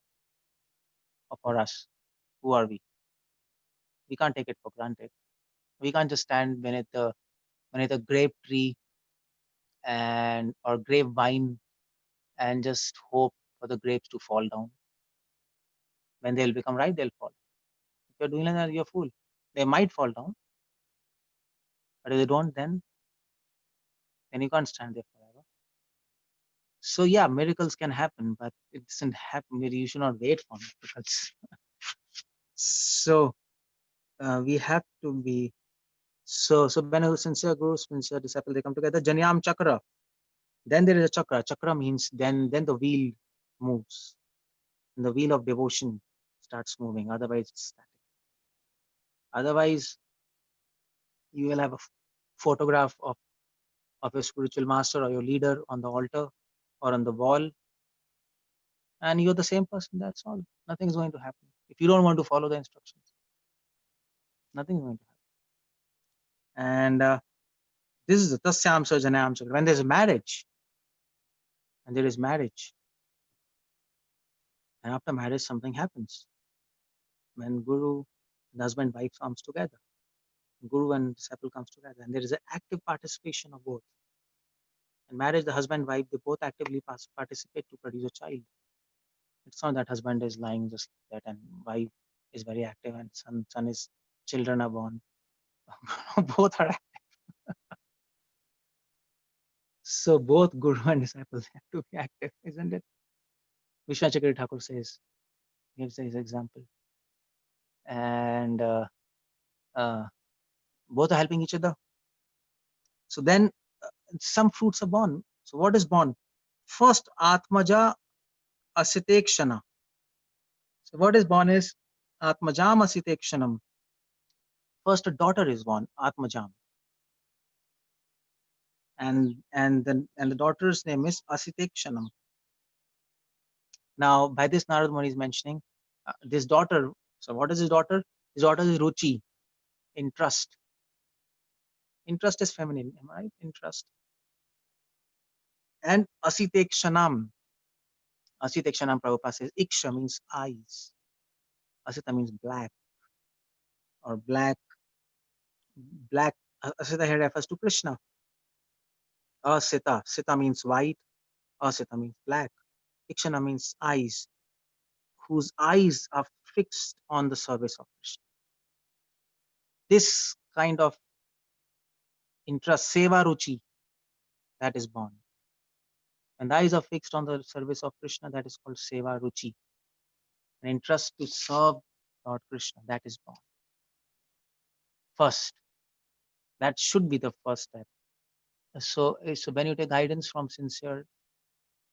or for us? Who are we? We can't take it for granted. We can't just stand beneath a grape tree and or grapevine and just hope for the grapes to fall down. When they'll become ripe, they'll fall. If you're doing that, you're a fool. They might fall down, but if they don't, then you can't stand there forever. So yeah, miracles can happen, but it doesn't happen. You should not wait for miracles. So we have to be so when a sincere guru, sincere disciple, they come together. Janyam chakra. Then there is a chakra. Chakra means then the wheel moves. And the wheel of devotion starts moving. Otherwise, it's static. Otherwise, you will have a photograph of your spiritual master or your leader on the altar or on the wall, and you're the same person. That's all. Nothing is going to happen if you don't want to follow the instructions. Nothing is going to happen. And this is the tasyam sajanayam chakra. When there's a marriage, and there is marriage, and after marriage something happens. When guru and husband wife comes together, guru and disciple comes together, and there is an active participation of both. In marriage, the husband wife, they both actively participate to produce a child. It's not that husband is lying just like that and wife is very active and children are born. Both are active. So both guru and disciples have to be active, isn't it? Vishwachakri Thakur gives his example. And both are helping each other. So then some fruits are born. So what is born? First, Atmaja Asitekshana. So what is born is Atmajam asitekshanam. First a daughter is born, Atmajam. And the daughter's name is Asitekshanam. Now, by this Narad Muni is mentioning this daughter. So, what is his daughter? His daughter is Ruchi, interest. Interest is feminine, am I right? Interest. And Asitekshanam. Asitekshanam, Prabhupada says, Iksha means eyes. Asita means black or black. Black. Asita here refers to Krishna. Asita. Sita means white. Asita means black. Ikshana means eyes, whose eyes are fixed on the service of Krishna. This kind of interest, seva ruchi, that is born. When the eyes are fixed on the service of Krishna, that is called seva ruchi. An interest to serve Lord Krishna, that is born. First, that should be the first step. So when you take guidance from sincere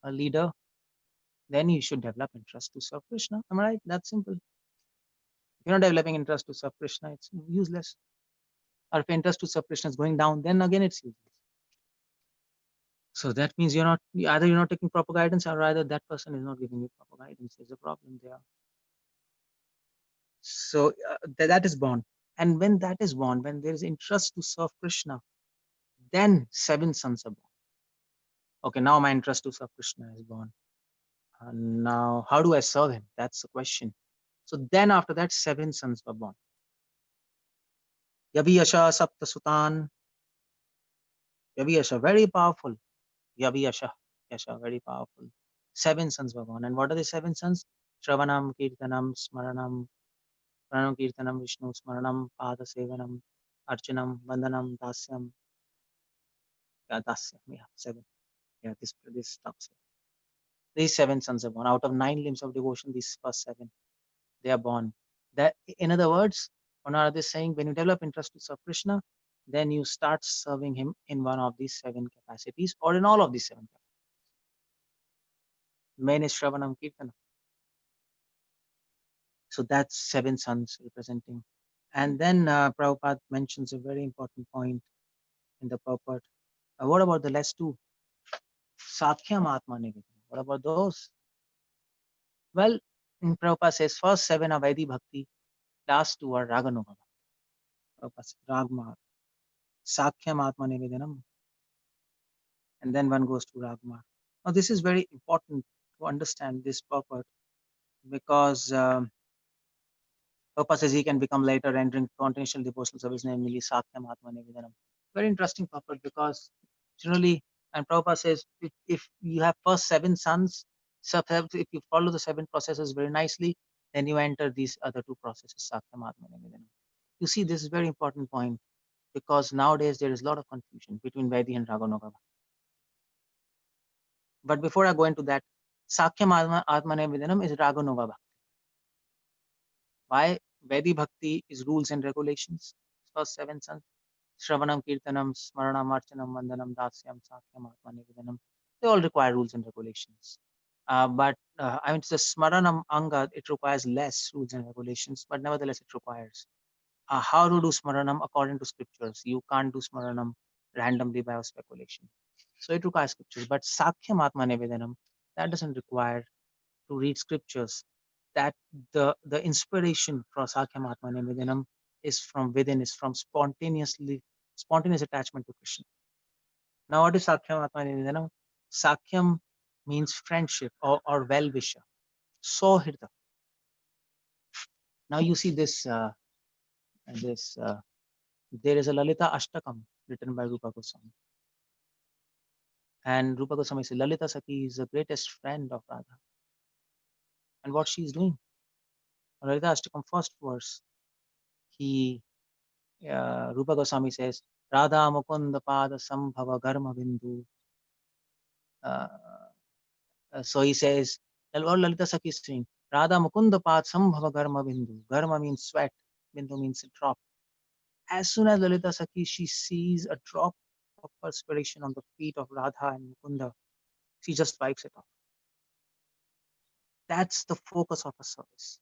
leader, then you should develop interest to serve Krishna. Am I right? That's simple. If you're not developing interest to serve Krishna, it's useless. Or if interest to serve Krishna is going down, then again it's useless. So that means either you're not taking proper guidance, or either that person is not giving you proper guidance. There's a problem there. So that is born. And when that is born, when there is interest to serve Krishna, then 7 sons are born. Okay, now my interest to serve Krishna is born. Now, how do I serve him? That's the question. So then after that, 7 sons were born. Yabiyasha Sapta Sutan. Yabiyasha, very powerful. Yabiyasha, Yasha, very powerful. 7 sons were born. And what are the 7 sons? Shravanam, Kirtanam, Smaranam, Pranam Kirtanam, Vishnu, Smaranam, Pada Sevanam, Archanam, Vandanam, Dasyam. Yeah, Dasyam, yeah, 7. Yeah, this stops here. These 7 sons are born. Out of 9 limbs of devotion, these first 7, they are born. That, in other words, Onarad is saying, when you develop interest to serve Krishna, then you start serving him in one of these 7 capacities, or in all of these 7 capacities. Main is Shravanam Kirtanam. So that's 7 sons representing. And then Prabhupada mentions a very important point in the purport. What about the last 2? Sakhyam Atma Nivedana. What about those? Well, Prabhupada says first 7 are Vaidhi Bhakti, last 2 are Raganuga. Prabhupada says Ragma, Sakhyam Atma Nivedanam. And then one goes to Ragma. Now this is very important to understand this purport, because Prabhupada says he can become later rendering continual devotional service, namely Sakhyam Atma Nivedanam. Very interesting purport, because generally, and Prabhupada says, if you have first 7 sons, if you follow the 7 processes very nicely, then you enter these other 2 processes, Sakhyam Atma Nivedanam. You see, this is a very important point, because nowadays there is a lot of confusion between Vaidhi and Raganuga. But before I go into that, Sakhyam Atma Nivedanam is Raganuga Bhakti. Why? Vaidhi Bhakti is rules and regulations. First 7 sons. Shravanam, Kirtanam, Smaranam, Archanam, Vandanam, Dasyam, Sakhyam, Atma Nivedanam. They all require rules and regulations. But I mean, the Smaranam Anga, it requires less rules and regulations, but nevertheless it requires. How to do Smaranam according to scriptures? You can't do Smaranam randomly by speculation. So it requires scriptures. But Sakhyam Atma Nivedanam, that doesn't require to read scriptures. That the inspiration for Sakhyam Atma Nivedanam is from within, is from spontaneous attachment to Krishna. Now, what is Sakhyam Atma Nivedanam? Sakhyam means friendship or well-wisher. Sohirda. Now you see this, there is a Lalita Ashtakam written by Rupa Goswami. And Rupa Goswami says, Lalita Sakhi is the greatest friend of Radha. And what she is doing? Lalita Ashtakam, first verse, Rupa Goswami says, Radha Mukunda Pada Sambhava Garma Bindu. So he says, what Lalita Sakhi is saying, Radha Mukunda Pad Sambhava Garma Bindu. Garma means sweat, Bindu means a drop. As soon as Lalita Sakhi, she sees a drop of perspiration on the feet of Radha and Mukunda, she just wipes it off. That's the focus of her service.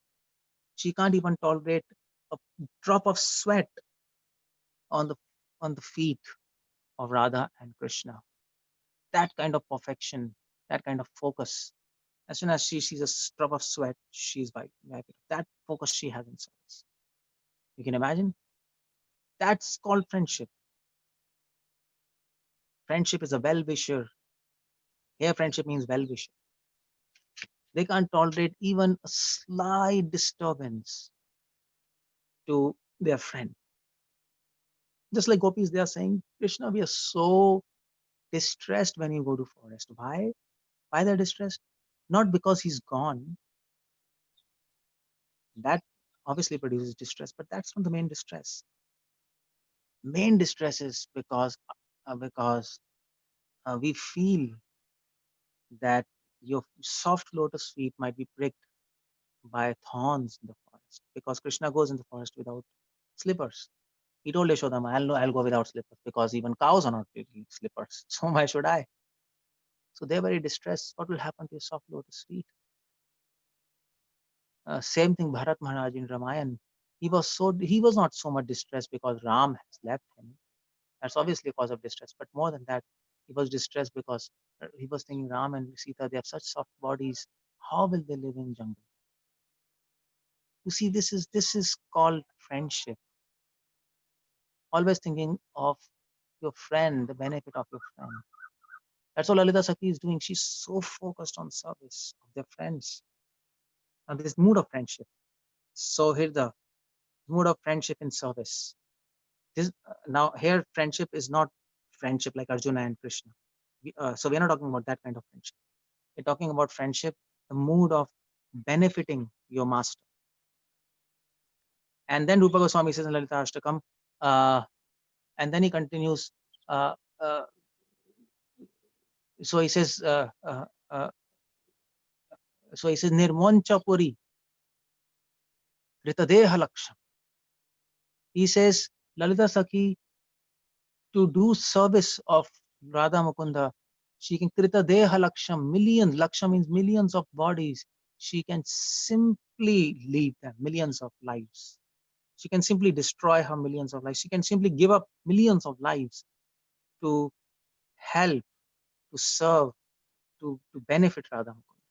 She can't even tolerate a drop of sweat on the feet of Radha and Krishna. That kind of perfection, that kind of focus. As soon as she sees a drop of sweat, she's wiping. That focus she has in service. You can imagine? That's called friendship. Friendship is a well-wisher. Here, friendship means well-wisher. They can't tolerate even a slight disturbance to their friend. Just like gopis, they are saying, Krishna, we are so distressed when you go to forest. Why? Why they're distressed? Not because he's gone. That obviously produces distress, but that's not the main distress. Main distress is because we feel that your soft lotus feet might be pricked by thorns in the forest, because Krishna goes in the forest without slippers. He told Yashodama, I'll go without slippers because even cows are not wearing slippers. So why should I? So they're very distressed. What will happen to your soft lotus feet? Same thing, Bharat Maharaj in Ramayan. He was not so much distressed because Ram has left him. That's obviously a cause of distress. But more than that, he was distressed because he was thinking Ram and Sita, they have such soft bodies. How will they live in jungle? You see, this is called friendship. Always thinking of your friend, the benefit of your friend. That's all Lalita Sakhi is doing. She's so focused on service of their friends. Now this mood of friendship. So here the mood of friendship in service. Now here friendship is not friendship like Arjuna and Krishna. So we're not talking about that kind of friendship. We're talking about friendship, the mood of benefiting your master. And then Rupa Goswami says in Lalita Ashtakam, and then he continues. So he says, Nirmoncha Puri Ritadeha Laksham. He says, Lalita Sakhi, to do service of Radha Mukunda, she can Krita Deha Laksham, millions, Laksham means millions of bodies. She can simply leave them, millions of lives. She can simply destroy her millions of lives. She can simply give up millions of lives to help, to serve, to benefit Radha Mukunda.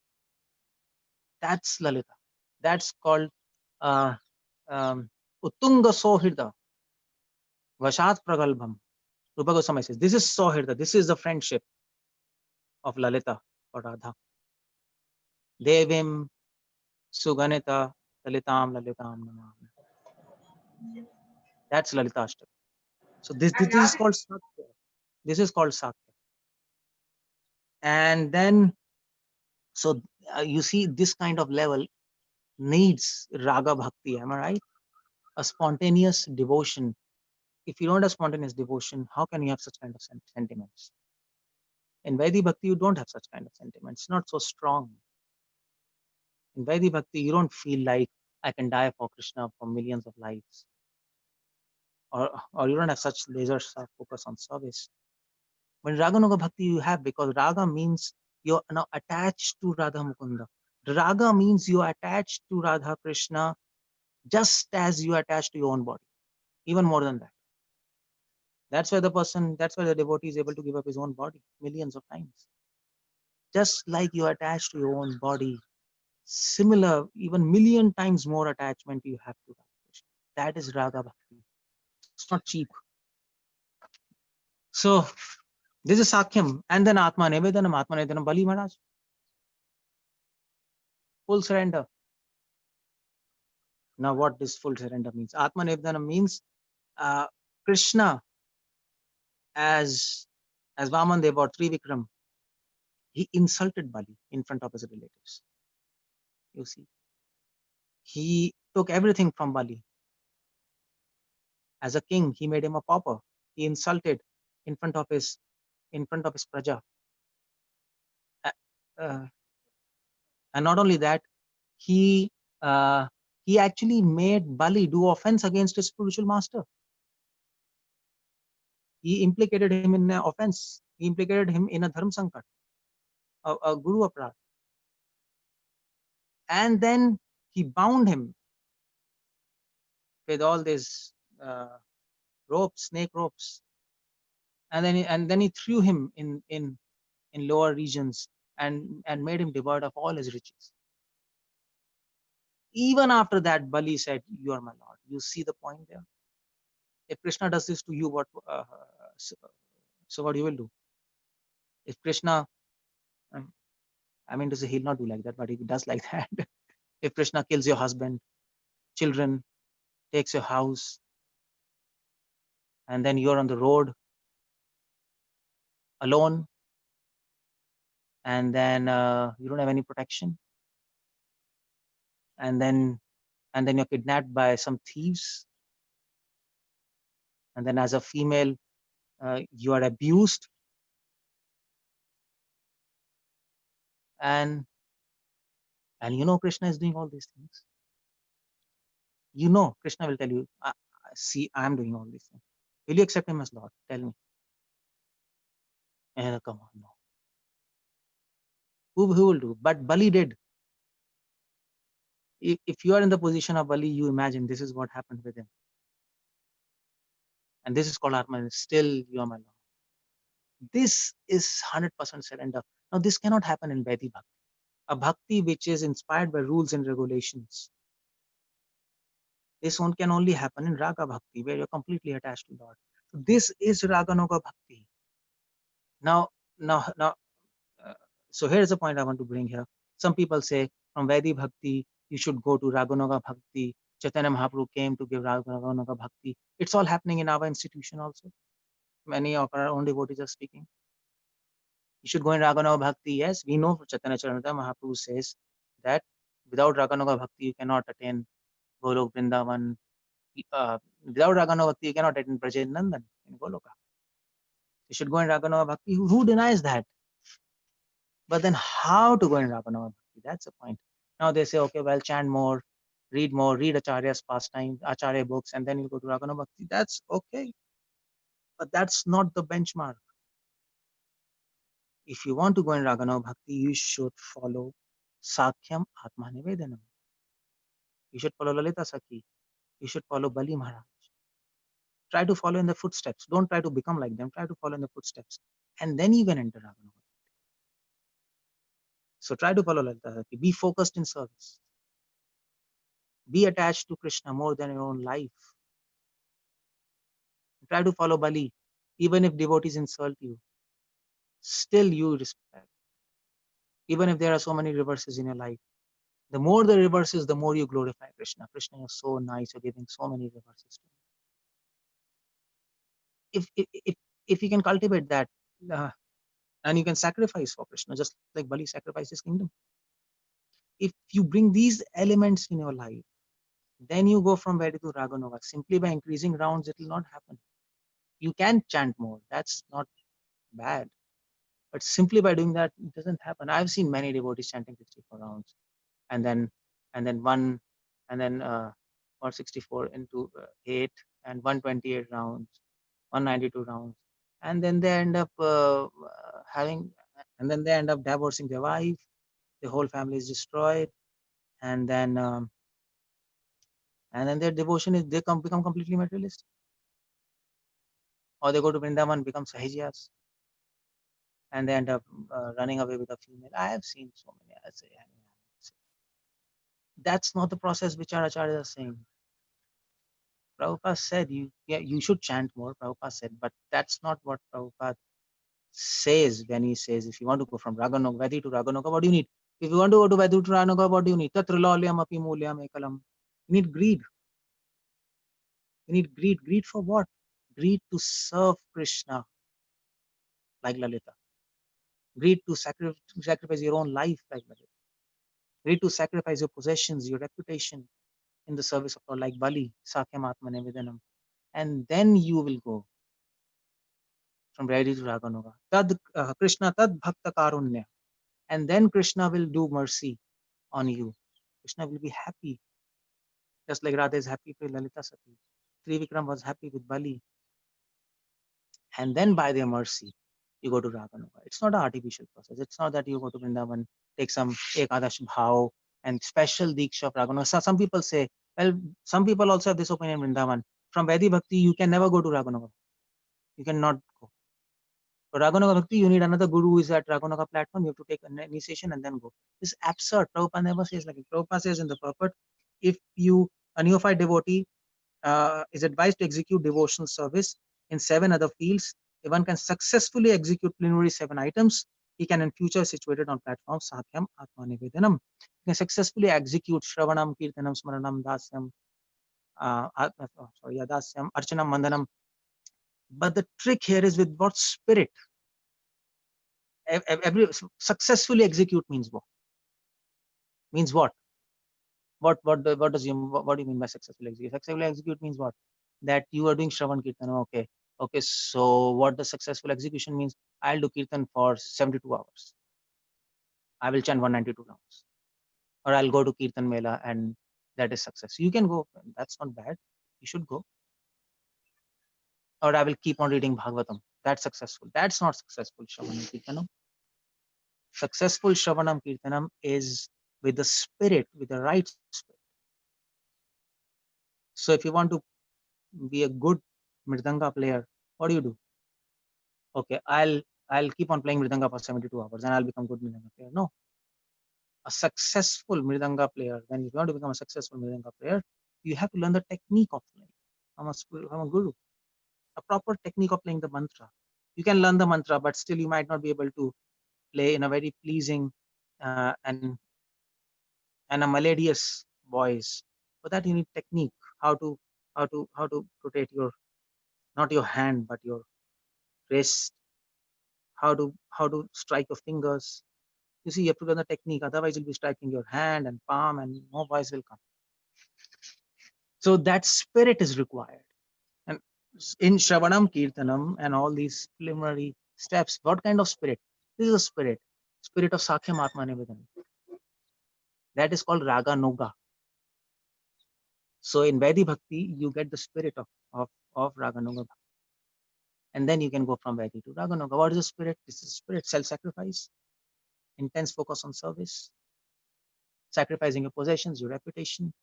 That's Lalita. That's called Uttunga Sohirda, Vashat Pragalbham. Rupa Goswami says, this is Sohirda, this is the friendship of Lalita or Radha. Devim Suganita Lalitam Lalitam Namami. That's Lalita Ashtak. So this is called Sakya. This is called Sakya. And then, so you see, this kind of level needs Raga Bhakti, am I right? A spontaneous devotion. If you don't have spontaneous devotion, how can you have such kind of sentiments? In Vaidhi Bhakti, you don't have such kind of sentiments. It's not so strong. In Vaidhi Bhakti, you don't feel like I can die for Krishna for millions of lives. Or you don't have such laser focus on service. But Raganuga Bhakti you have, because Raga means you're now attached to Radha Mukunda. Raga means you're attached to Radha Krishna just as you are attached to your own body. Even more than that. That's why the devotee is able to give up his own body millions of times. Just like you are attached to your own body, similar, even million times more attachment you have to Radha Krishna. That is Raga Bhakti. It's not cheap. So this is Sakyam, and then Atma Nivedanam, Bali Maharaj. Full surrender. Now what this full surrender means? Atma Nivedanam means Krishna as Vaman Deva or Trivikram, he insulted Bali in front of his relatives. You see, he took everything from Bali. As a king, he made him a pauper. He insulted in front of his praja. And not only that, he actually made Bali do offense against his spiritual master. He implicated him in an offense. He implicated him in a dharma sankat, a guru aparadh. And then he bound him with all these ropes, snake ropes, and then he threw him in lower regions and made him devoid of all his riches. Even after that, Bali said, "You are my lord." You see the point there. If Krishna does this to you, what? So what you will do? If Krishna, I mean to say, he'll not do like that, but he does like that. If Krishna kills your husband, children, takes your house, and then you're on the road alone, and then you don't have any protection, and then you're kidnapped by some thieves, and then as a female you are abused, and you know Krishna is doing all these things. You know Krishna will tell you, see, I am doing all these things. Will you accept him as Lord? Tell me. Come on, no. Who will do? But Bali did. If you are in the position of Bali, you imagine this is what happened with him. And this is called Atman. Still, you are my Lord. This is 100% surrender. Now, this cannot happen in Vaidhi Bhakti. A bhakti which is inspired by rules and regulations. This one can only happen in Raga Bhakti, where you're completely attached to Lord. So this is Raganuga Bhakti. Now, so here's the point I want to bring here. Some people say from Vaidhi Bhakti, you should go to Raganuga Bhakti. Chaitanya Mahaprabhu came to give Raganuga Bhakti. It's all happening in our institution also. Many of our own devotees are speaking. You should go in Raganuga Bhakti. Yes, we know Chaitanya Charitamrita Mahaprabhu says that without Raganuga Bhakti, you cannot attain Golok Vrindavan. Without Raganuga Bhakti, you cannot attain Braja Nandan in Goloka. You should go in Raganuga Bhakti. Who denies that? But then how to go in Raganuga Bhakti? That's the point. Now they say, okay, well, chant more, read Acharya's pastime, Acharya books, and then you go to Raganuga Bhakti. That's okay. But that's not the benchmark. If you want to go in Raganuga Bhakti, you should follow Sakhyam Atma Nivedanam. You should follow Lalita Sakhi. You should follow Bali Maharaj. Try to follow in the footsteps. Don't try to become like them. Try to follow in the footsteps. And then you can enter Raganuga. So try to follow Lalita Sakhi. Be focused in service. Be attached to Krishna more than your own life. Try to follow Bali. Even if devotees insult you, still you respect. Even if there are so many reverses in your life. The more the reverses, the more you glorify Krishna. Krishna, you're so nice. You're giving so many reverses to me. If you can cultivate that, and you can sacrifice for Krishna, just like Bali sacrificed his kingdom. If you bring these elements in your life, then you go from Vaidhi to Raganuga. Simply by increasing rounds, it will not happen. You can chant more. That's not bad. But simply by doing that, it doesn't happen. I've seen many devotees chanting 64 rounds, and then one, and then 164 into 8, and 128 rounds, 192 rounds, and then they end up and then they end up divorcing their wife. The whole family is destroyed, and then their devotion is become completely materialistic, or they go to Vrindavan, become Sahijiyas, and they end up running away with a female. I have seen so many. I say, that's not the process which our acharyas are saying. Prabhupada said you should chant more. Prabhupada said, but that's not what Prabhupada says when he says if you want to go from Vaidhi to Raganuga, what do you need? If you want to go to Vaidhi to Raganuga, what do you need? Tatrilolyam api mulyam ekalam. You need greed. You need greed. Greed for what? Greed to serve Krishna like Lalita. Greed to sacrifice your own life like Lalita. Greed to sacrifice your possessions, your reputation in the service of God like Bali, Sakyam Atma Nivedanam. And then you will go from Vaidhi to Raganuga. Krishna tad bhakta karunya. And then Krishna will do mercy on you. Krishna will be happy. Just like Radha is happy with Lalita Sakhi. Trivikram was happy with Bali. And then by their mercy, you go to Raganuga. It's not an artificial process. It's not that you go to Vrindavan, take some Ekadash Bhav and special Diksha of Raganuga. So some people say Well, some people also have this opinion in Vrindavan. From Vaidhi Bhakti, you can never go to Raghunagar. You cannot go. For Raghunagar Bhakti, you need another guru who is at Raghunagar platform. You have to take an initiation and then go. This is absurd. Prabhupada never says like it. Prabhupada says in the purport, if a neophyte devotee is advised to execute devotional service in 7 other fields, if one can successfully execute preliminary 7 items, he can in future situated on platform Sakhyam Atma Nivedanam. He can successfully execute Shravanam, Kirtanam, Smaranam, Dasyam, Dasyam, Archanam, Mandanam. But the trick here is with what spirit. Every successfully execute means what? Means what? What do you mean by successfully execute? Successfully execute means what? That you are doing Shravan Kirtan. Okay. So what the successful execution means? I'll do Kirtan for 72 hours. I will chant 192 rounds. Or I'll go to Kirtan Mela and that is success. You can go. That's not bad. You should go. Or I will keep on reading Bhagavatam. That's successful. That's not successful Shravanam Kirtanam. Successful Shravanam Kirtanam is with the spirit, with the right spirit. So if you want to be a good Mridanga player, what do? Okay, I'll keep on playing Mridanga for 72 hours and I'll become good Mridanga player. No. A successful Mridanga player, when you want to become a successful Mridanga player, you have to learn the technique of playing. I'm a guru. A proper technique of playing the mantra. You can learn the mantra, but still you might not be able to play in a very pleasing and a melodious voice. For that you need technique. How to rotate your, not your hand but your wrist. How to strike your fingers. You see, you have to learn the technique. Otherwise, you'll be striking your hand and palm, and no voice will come. So that spirit is required. And in Shravanam Kirtanam and all these preliminary steps, what kind of spirit? This is a spirit of Sakhyam Atma Nivedanam. That is called Raga Noga. So in Vaidhi Bhakti, you get the spirit of Raga Noga. And then you can go from Vaidhi to Raga Noga. What is the spirit? This is spirit, self-sacrifice, intense focus on service, sacrificing your possessions, your reputation,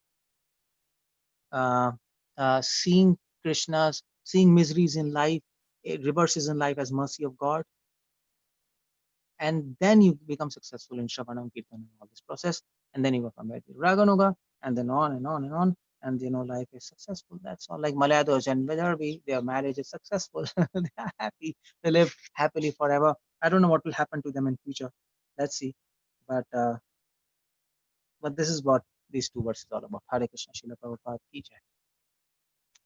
seeing Krishna's, seeing miseries in life, reverses in life as mercy of God. And then you become successful in Shravanam Kirtan and all this process. And then you go from Vaidhi to Raga Noga, and then on and on and on. And life is successful. That's all. Like Malayados and Vedarvi, their marriage is successful. They are happy. They live happily forever. I don't know what will happen to them in future. Let's see. But this is what these 2 verses are all about. Hare Krishna, Srila Prabhupada ki jai.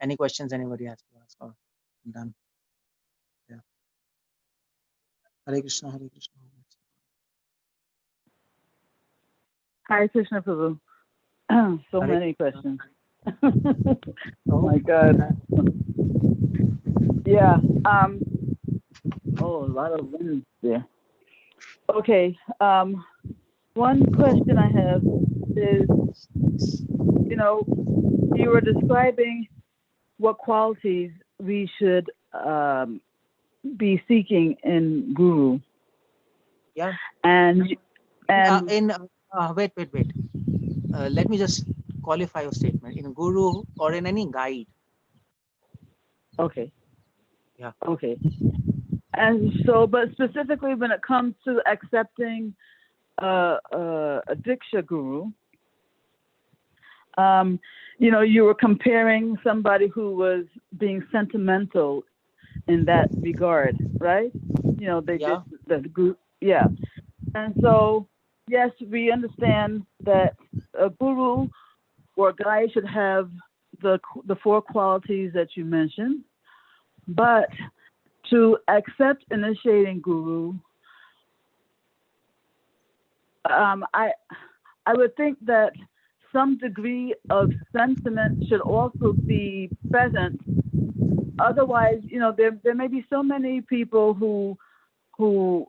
Any questions anybody has to ask? Or I'm done. Yeah. Hare Krishna, Hare Krishna. Hare Krishna Prabhu. So Hare many Krishna. questions. Oh my God. Yeah. A lot of wins there. Okay. One question I have is, you were describing what qualities we should be seeking in guru. Yeah. And wait. Let me just qualify your statement. In guru or in any guide. Okay. Yeah. Okay. And so, but specifically when it comes to accepting a Diksha guru, you were comparing somebody who was being sentimental in that regard, right? They did the group, yeah. And so, yes, we understand that a guru or guide should have the 4 qualities that you mentioned, but to accept initiating guru, I would think that some degree of sentiment should also be present. Otherwise, there may be so many people who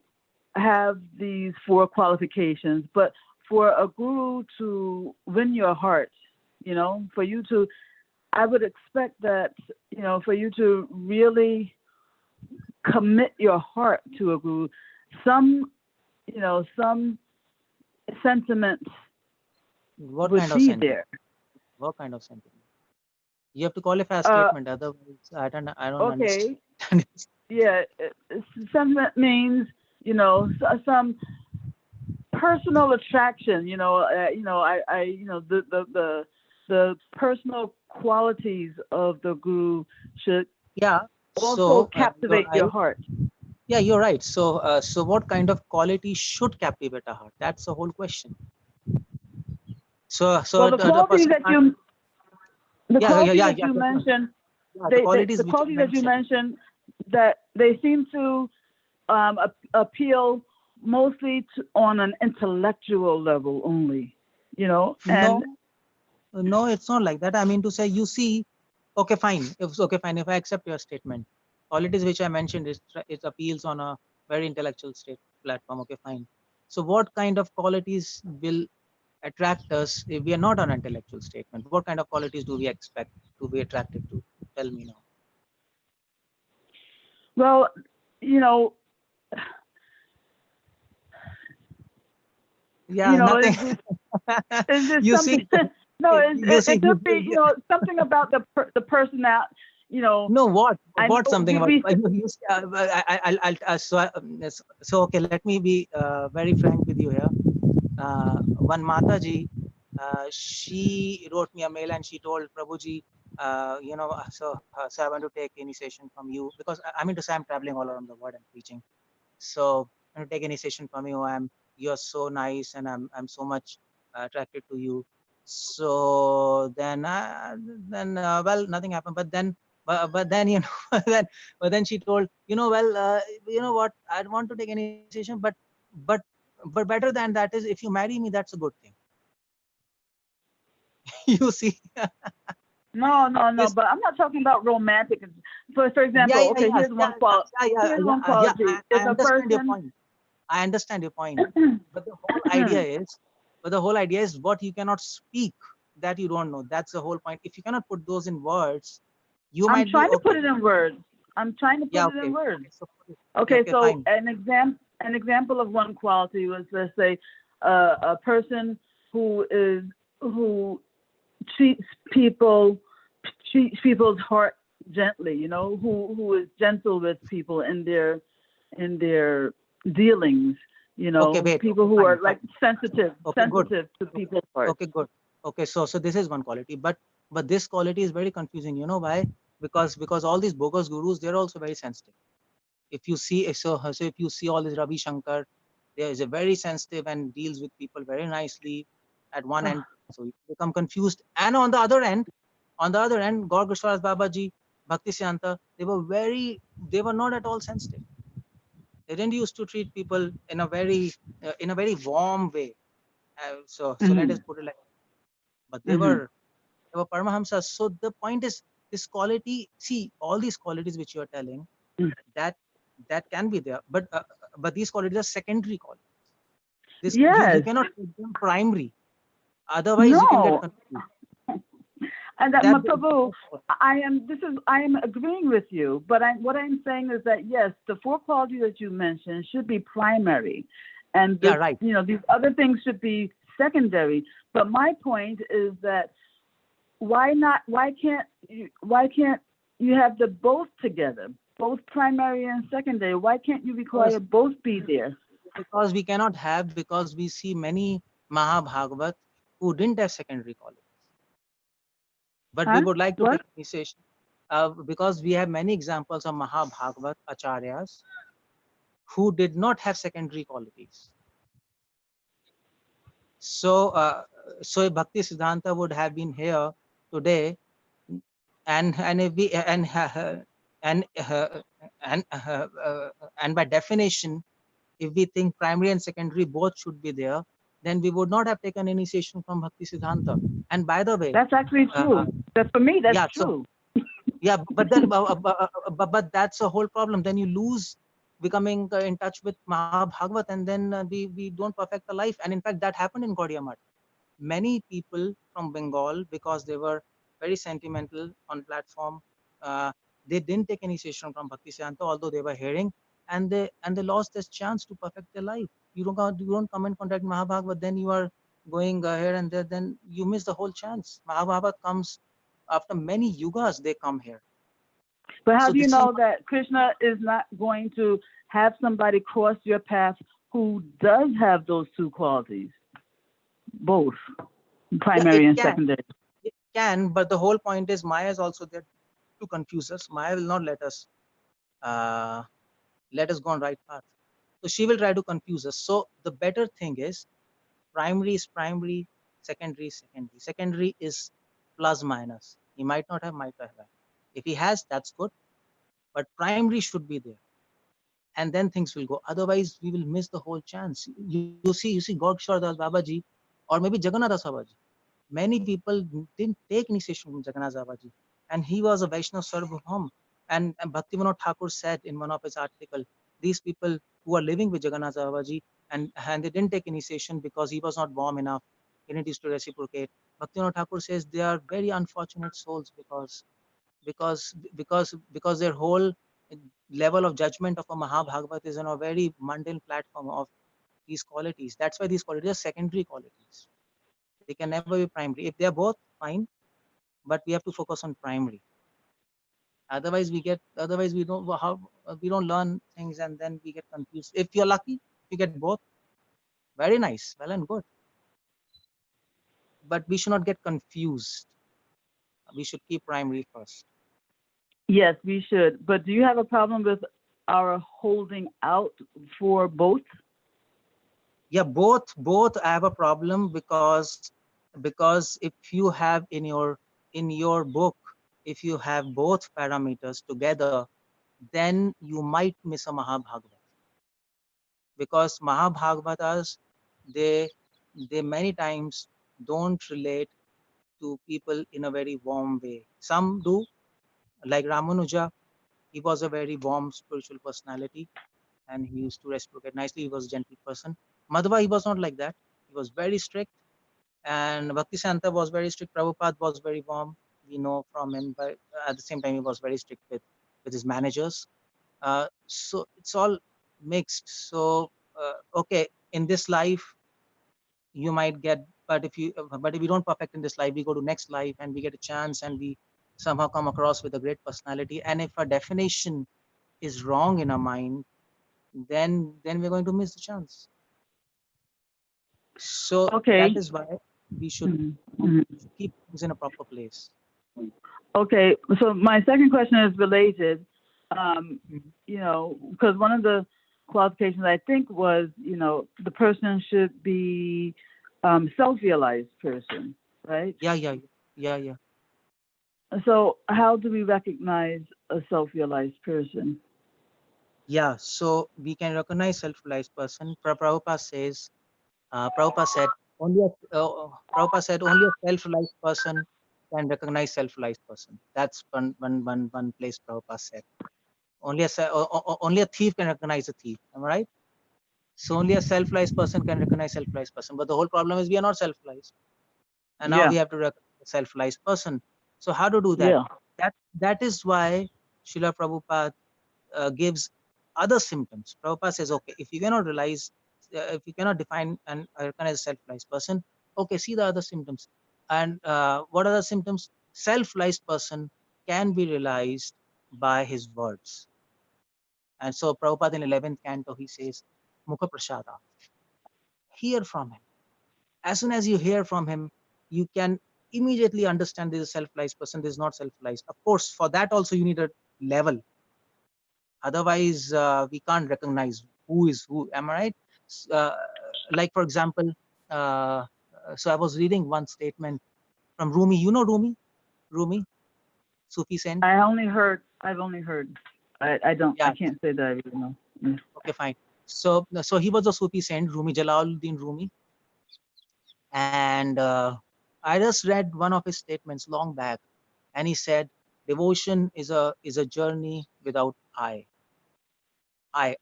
have these 4 qualifications, but for a guru to win your heart, for you to, I would expect that, for you to really commit your heart to a guru, some sentiment What would kind be of there. What kind of sentiment? You have to qualify a Uh, statement, otherwise I don't okay. understand. Yeah. Sentiment means, some personal attraction. The personal qualities of the guru should Yeah. also So you're captivate your right. heart. Yeah, you're right. So what kind of quality should captivate a heart? That's the whole question. Well, the The qualities person that can't. you the Yeah, yeah, qualities yeah, that yeah. you That's right. mentioned, Yeah, the the qualities which I qualities that you mentioned. mentioned, that they seem to appeal mostly on an intellectual level only, and No, it's not like that. I mean to say, you see, okay, fine. If I accept your statement, qualities which I mentioned it appeals on a very intellectual state platform. Okay, fine. So what kind of qualities will attract us if we are not on intellectual statement? What kind of qualities do we expect to be attracted to? Tell me now. well, you know, Yeah, nothing. it's just You see, something. No, you see, it could be, something about the person that, no, what I what know something about you see, okay, let me be very frank with you here. One Mataji, she wrote me a mail and she told Prabhuji, so I want to take initiation from you, because I mean to say I'm traveling all around the world and preaching. So I want to take initiation from you. You're so nice and I'm so much attracted to you. So well, nothing happened. But then but then she told, what, I want to take initiation, but but better than that is, if you marry me, that's a good thing. You see. No, Yes. but I'm not talking about romantic. For Yeah, example, yeah, okay, yes, here's yeah, one quality. yeah, yeah, Here's yeah, one yeah. quality. I If a understand your person, point. I understand your point. But the whole idea is what you cannot speak, that you don't know. That's the whole point. If you cannot put those in words, you I'm might be trying to put okay. it in words. I'm trying to put Yeah, it in okay. words. Okay, so yeah, Okay, okay, so fine. an example of one quality was, let's say, a person who treats people's heart gently. Who is gentle with people in their dealings. Okay, wait. People Okay, who fine, are like fine. Okay, good. sensitive to people's hearts. Okay, good. Okay, so this is one quality, but this quality is very confusing. You know why? Because all these bogus gurus, they're also very sensitive. If you see, so if you see all this Ravi Shankar, there is a very sensitive and deals with people very nicely at one end, so you become confused. And on the other end, Gaur Goswaras Babaji, Bhakti Siddhanta, they were not at all sensitive. They didn't used to treat people in a very warm way. So let us Mhm. put it like, but Mhm. they were Paramahamsas. So the point is, this quality, see, all these qualities which you are telling, that that can be there, but these qualities are secondary qualities. This, you Yes. cannot make them primary, otherwise you can get No. confused. And That Prabhu, I am agreeing with you, but what I'm saying is that yes, the four qualities that you mentioned should be primary, and yeah, right. these other things should be secondary. But my point is that why not? Why can't you have the both together, both primary and secondary? Why can't you require Because both be there? we cannot have, because we see many Mahabhagavat who didn't have secondary qualities, but we Huh? would like to What? take initiation, because we have many examples of Mahabhagavat acharyas who did not have secondary qualities. So, so if Bhakti Siddhanta would have been here today, and if we and and and by definition, if we think primary and secondary both should be there, then we would not have taken initiation from Bhakti Siddhanta. And by the way, That's actually uh, true. That for me, that's yeah, so true. yeah, but then but that's a whole problem. Then you lose becoming in touch with Mahabhagavat, and then we don't perfect the life. And in fact, that happened in Gaudiya Math. Many people from Bengal, because they were very sentimental on platform, they didn't take initiation from Bhakti Siddhanta, although they were hearing, and they lost this chance to perfect their life. You don't come in contact with Mahabhagavat, then going ahead and there, then you miss the whole chance. Mahabharata comes after many yugas, they come here. But how So do you this is know that Krishna is not going to have somebody cross your path who does have those two qualities, both primary and secondary? It can, but the whole point is Maya is also there to confuse us. Maya will not uh, let us go on right path. So she will try to confuse us. So the better thing is primary is primary, secondary is secondary. Secondary is plus minus. He might not have, might have. If he has, that's good. But primary should be there, and then things will go. Otherwise, we will miss the whole chance. You see Godshar Das Babaji, or maybe Jagannath Das Babaji. Many people didn't take initiation from Jagannath Babaji, and he was a Vaishnava Sarvabhaum. And Bhaktivinoda Thakur said in one of his articles, these people who are living with Jagannath Babaji and they didn't take initiation because he was not warm enough, he didn't used to reciprocate. Bhaktivinoda Thakur says they are very unfortunate souls because their whole level of judgment of a Mahabhagavat is on a very mundane platform of these qualities. That's why these qualities are secondary qualities. They can never be primary. If they are both, fine, but we have to focus on primary. Otherwise we don't learn things and then we get confused. If you're lucky, you get both. Very nice, well and good. But we should not get confused. We should keep primary first. Yes, we should. But do you have a problem with our holding out for both? Yeah, both I have a problem because if you have in your book, if you have both parameters together, then you might miss a Mahabhagavata, because Mahabhagavatas, they many times don't relate to people in a very warm way. Some do, like Ramanuja. He was a very warm spiritual personality and he used to reciprocate nicely. He was a gentle person. Madhva, he was not like that. He was very strict, and Bhaktisanta was very strict. Prabhupada was very warm. We know from him, but at the same time, he was very strict with his managers. So it's all mixed. So okay, in this life, you might get, but if we don't perfect in this life, we go to next life and we get a chance and we somehow come across with a great personality. And if a definition is wrong in our mind, then we're going to miss the chance. So Okay. that is why we should keep things in a proper place. Okay, so my second question is related. Mhm. You know, because one of the qualifications I think was, you know, the person should be self-realized person, right? Yeah. So how do we recognize a self-realized person? Yeah, so we can recognize self-realized person. Prabhupada said Prabhupada said only a self-realized person can recognize self-realized person. That's one place Prabhupada said. Only a thief can recognize a thief. Am I right? So only a self-realized person can recognize self-realized person. But the whole problem is we are not self-realized, and now we have to recognize a self-realized person. So how to do that? Yeah. That is why Srila Prabhupada gives other symptoms. Prabhupada says, okay, if you cannot realize, if you cannot define and recognize a self-realized person, okay, see the other symptoms. And what are the symptoms? Self-realized person can be realized by his words. And so Prabhupada in 11th canto, he says, Mukha Prasada. Hear from him. As soon as you hear from him, you can immediately understand this is a self-realized person, this is not self-realized. Of course, for that also you need a level. Otherwise, we can't recognize who is who. Am I right? Like for example, so I was reading one statement from Rumi. You know Rumi? Rumi, Sufi saint. I've only heard. I don't. Yeah. I can't say that I really know. Yeah. Okay, fine. So he was a Sufi saint, Rumi, Jalaluddin Rumi, and I just read one of his statements long back, and he said, "Devotion is a journey without I. I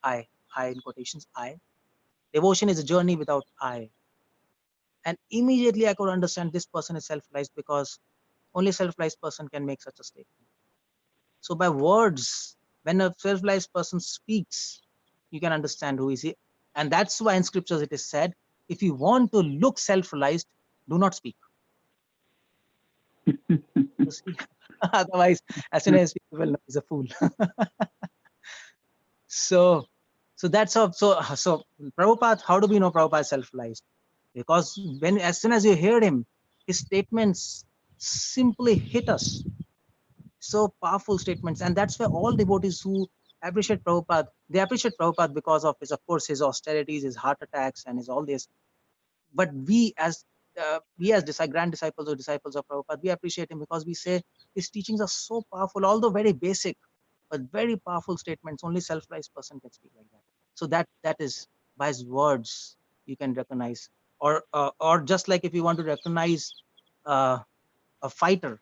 in quotations I. Devotion is a journey without I." And immediately I could understand this person is self-realized because only self-realized person can make such a statement. So by words, when a self-realized person speaks, you can understand who is he. And that's why in scriptures it is said, if you want to look self-realized, do not speak. You see? Otherwise, as soon as people know he's a fool. So that's how. So Prabhupada, how do we know Prabhupada is self-realized? Because as soon as you heard him, his statements simply hit us. So powerful statements, and that's why all devotees who appreciate Prabhupada, they appreciate Prabhupada because of his, of course, his austerities, his heart attacks, and his all this. But we as grand disciples or disciples of Prabhupada, we appreciate him because we say his teachings are so powerful, although very basic, but very powerful statements. Only self-realized person can speak like that. So that is by his words you can recognize, or just like if you want to recognize a fighter,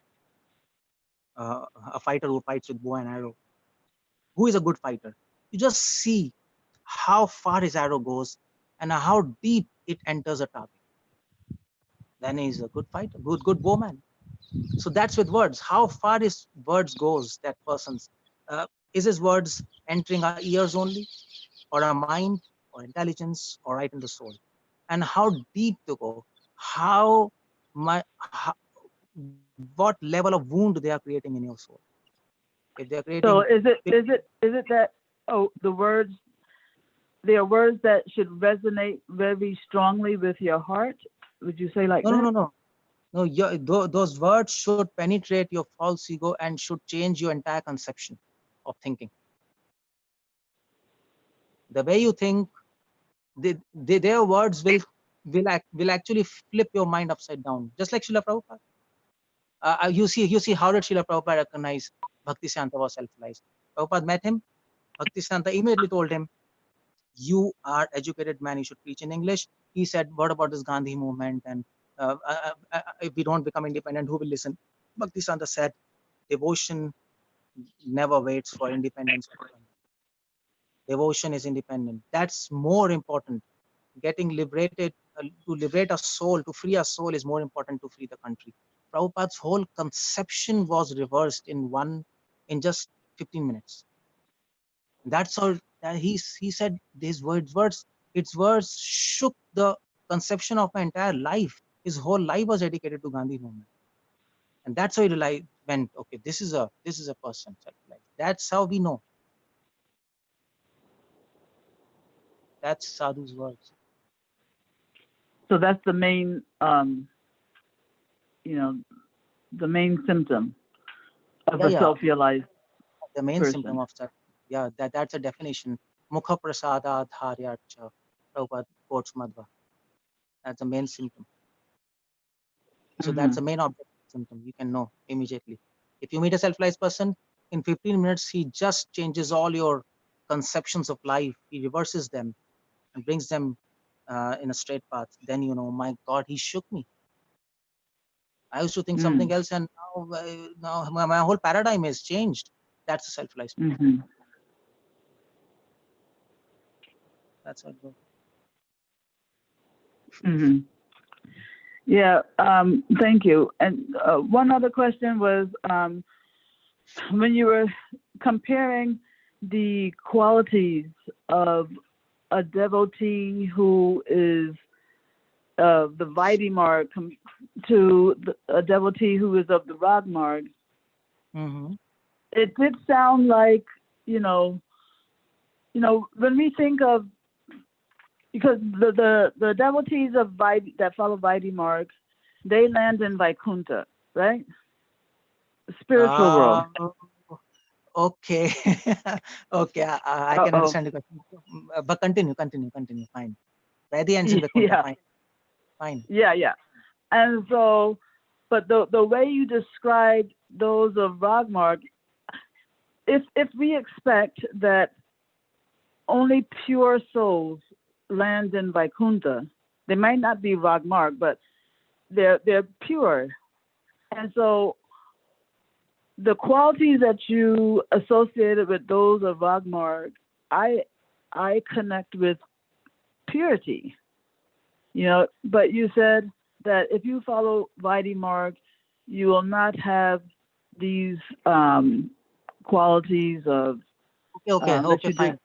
a fighter who fights with bow and arrow, who is a good fighter. You just see how far his arrow goes and how deep it enters a target. Then he's a good fighter, good bowman. So that's with words. How far his words goes, that person's. Is his words entering our ears only, or our mind, or intelligence, or right in the soul? And how deep to go? How what level of wound they are creating in your soul? If they are creating. So is it that the words, they are words that should resonate very strongly with your heart? Would you say like that? No, those words should penetrate your false ego and should change your entire conception of thinking. The way you think, their words will actually flip your mind upside down, just like Srila Prabhupada. You see how did Srila Prabhupada recognize Bhaktisiddhanta was self-realized? Prabhupada met him. Bhaktisiddhanta immediately told him, "You are educated man, you should preach in English." He said, "What about this Gandhi movement? And if we don't become independent, who will listen?" Bhaktisiddhanta said, "Devotion never waits for independence. Devotion is independent. That's more important. Getting liberated, to liberate a soul, to free a soul is more important to free the country." Prabhupada's whole conception was reversed in just 15 minutes. That's how he said his its words shook the conception of my entire life. His whole life was dedicated to Gandhi movement. And that's how he went, okay, this is a person. That's how we know. That's Sadhu's words. So that's the main, the main symptom of a self-realized the main person. symptom of that. Yeah, that's a definition. Mukha prasada dharyacha. Prabhupada quotes Madhva. That's the main symptom. So that's the main objective symptom. You can know immediately. If you meet a self-realized person, in 15 minutes, he just changes all your conceptions of life. He reverses them and brings them in a straight path. Then you know, my God, he shook me. I used to think something else, and now my whole paradigm has changed. That's a self-realized person. That's how it goes. Yeah, thank you. And one other question was, when you were comparing the qualities of a devotee who is the Vaidhi marg to a devotee who is of the Rag marg, it did sound like, when we think of, because the devotees of Vaidhi, that follow Vaidhi marg, they land in Vaikuntha, right? Spiritual world. Okay. Okay, I can understand the question. But continue. Fine. Vaidhi ends in Vaikuntha. Fine. Yeah. And so, but the way you described those of Rag marg, if we expect that only pure souls land in Vaikuntha, they might not be Rag marg, but they're pure. And so the qualities that you associated with those of Rag marg, I connect with purity. But you said that if you follow Vaidhi marg, you will not have these qualities of okay,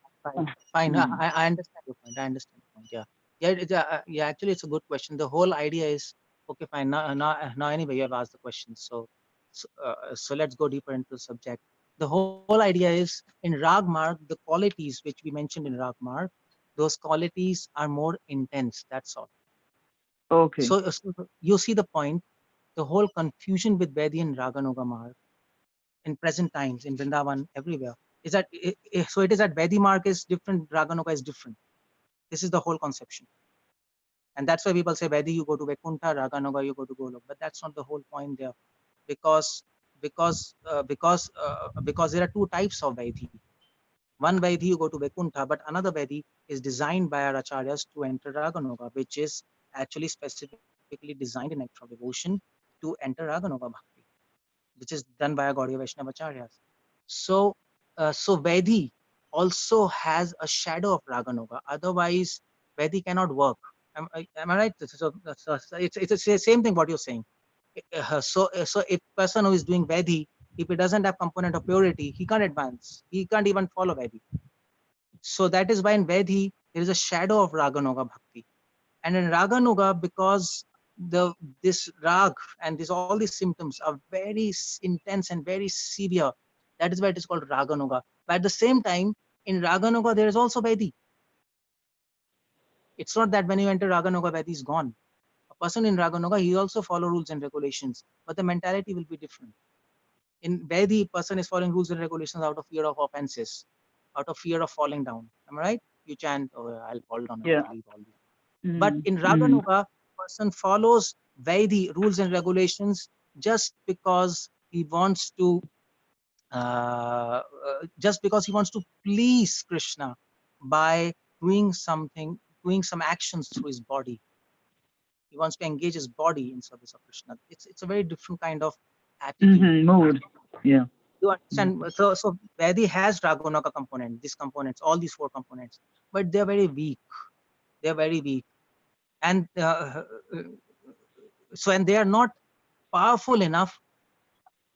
fine. I understand your point. Yeah, actually, it's a good question. The whole idea is, okay, fine. Now anyway, you have asked the question. So let's go deeper into the subject. The whole idea is in Rag Marg, the qualities which we mentioned in Rag Marg, those qualities are more intense. That's all. Okay. So you see the point. The whole confusion with Vedi and Raganuga Marg in present times in Vrindavan everywhere is that so it is that Vedi Marg is different, Raganuga is different. This is the whole conception. And that's why people say Vedi you go to Vaikuntha, Raganuga you go to Golok. But that's not the whole point there, because because there are two types of Vaidhi. One Vaidhi you go to Vaikuntha, but another Vaidhi is designed by our acharyas to enter Raganuga, which is actually specifically designed in act of devotion to enter Raganuga Bhakti, which is done by our Gaudiya Vaishnava acharyas. So Vaidhi also has a shadow of Raganuga. Otherwise, Vaidhi cannot work. Am I right? So it's the same thing what you're saying. So if person who is doing Vaidhi, if he doesn't have component of purity, he can't advance. He can't even follow Vaidhi. So that is why in Vaidhi there is a shadow of Raganuga Bhakti. And in Raganuga, because this rag and all these symptoms are very intense and very severe, that is why it is called Raganuga. But at the same time, in Raganuga there is also Vaidhi. It's not that when you enter Raganuga, Vaidhi is gone. A person in Raganuga, he also follow rules and regulations, but the mentality will be different. In Vaidhi, person is following rules and regulations out of fear of offenses, out of fear of falling down. Am I right? You chant, oh, I'll fall down, Yeah. I'll leave all these. But Mm, in mm, Raganuga, person follows Vaidhi rules and regulations just because he wants to, just because he wants to please Krishna by doing something, doing some actions through his body. He wants to engage his body in service of Krishna. It's a very different kind of attitude. mood. Yeah. You understand? So Vaidhi has Raganuga component, these components, all these four components, but they're very weak. They're very weak. And and they are not powerful enough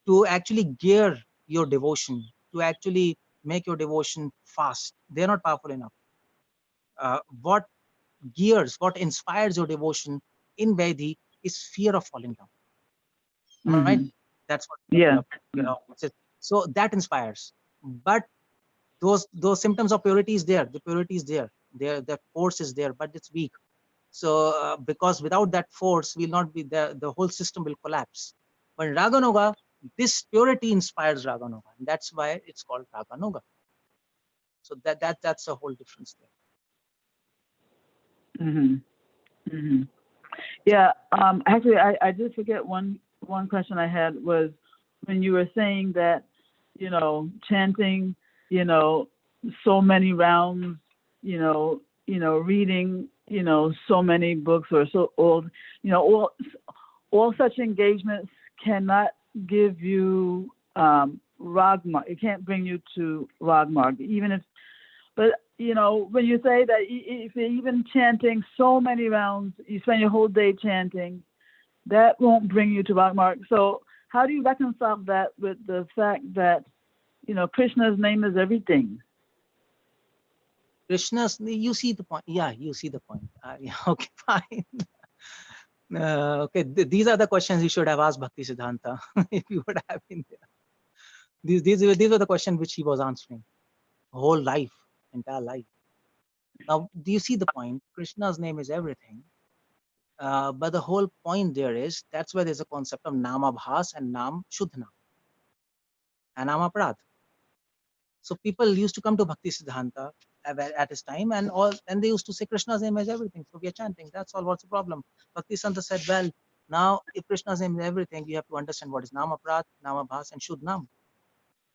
to actually gear your devotion, to actually make your devotion fast. They're not powerful enough. What gears, what inspires your devotion in Vaidhi is fear of falling down. Am I right? Mm-hmm. That's what Yeah. so that inspires. But those symptoms of purity is there. The purity is there. The force is there, but it's weak. So because without that force, will not be the whole system will collapse. But Raganuga, this purity inspires Raganuga, and that's why it's called Raganuga. So that's a whole difference there. Mm-hmm. Mm-hmm. Yeah. Actually, I did forget one question I had was when you were saying that, chanting, so many rounds, reading, so many books or so old, all such engagements cannot give you Ragmarg. It can't bring you to Ragmarg, even if. But when you say that if you're even chanting so many rounds, you spend your whole day chanting, that won't bring you to Ragmarg. So how do you reconcile that with the fact that Krishna's name is everything? Krishna's, you see the point. Yeah, you see the point. Yeah, okay, fine. Okay, these are the questions you should have asked Bhakti Siddhanta if you would have been there. These were the questions which he was answering whole life, entire life. Now, do you see the point? Krishna's name is everything. But the whole point there is that's why there's a concept of Nama Bhas and Nam Shuddha and Nama Prad. So people used to come to Bhakti Siddhanta at his time and they used to say Krishna's name is everything. So we are chanting. That's all. What's the problem? Bhakti Siddhanta said, well, now if Krishna's name is everything, you have to understand what is Nama Prad, Nama Bhas, and Shuddha Nam.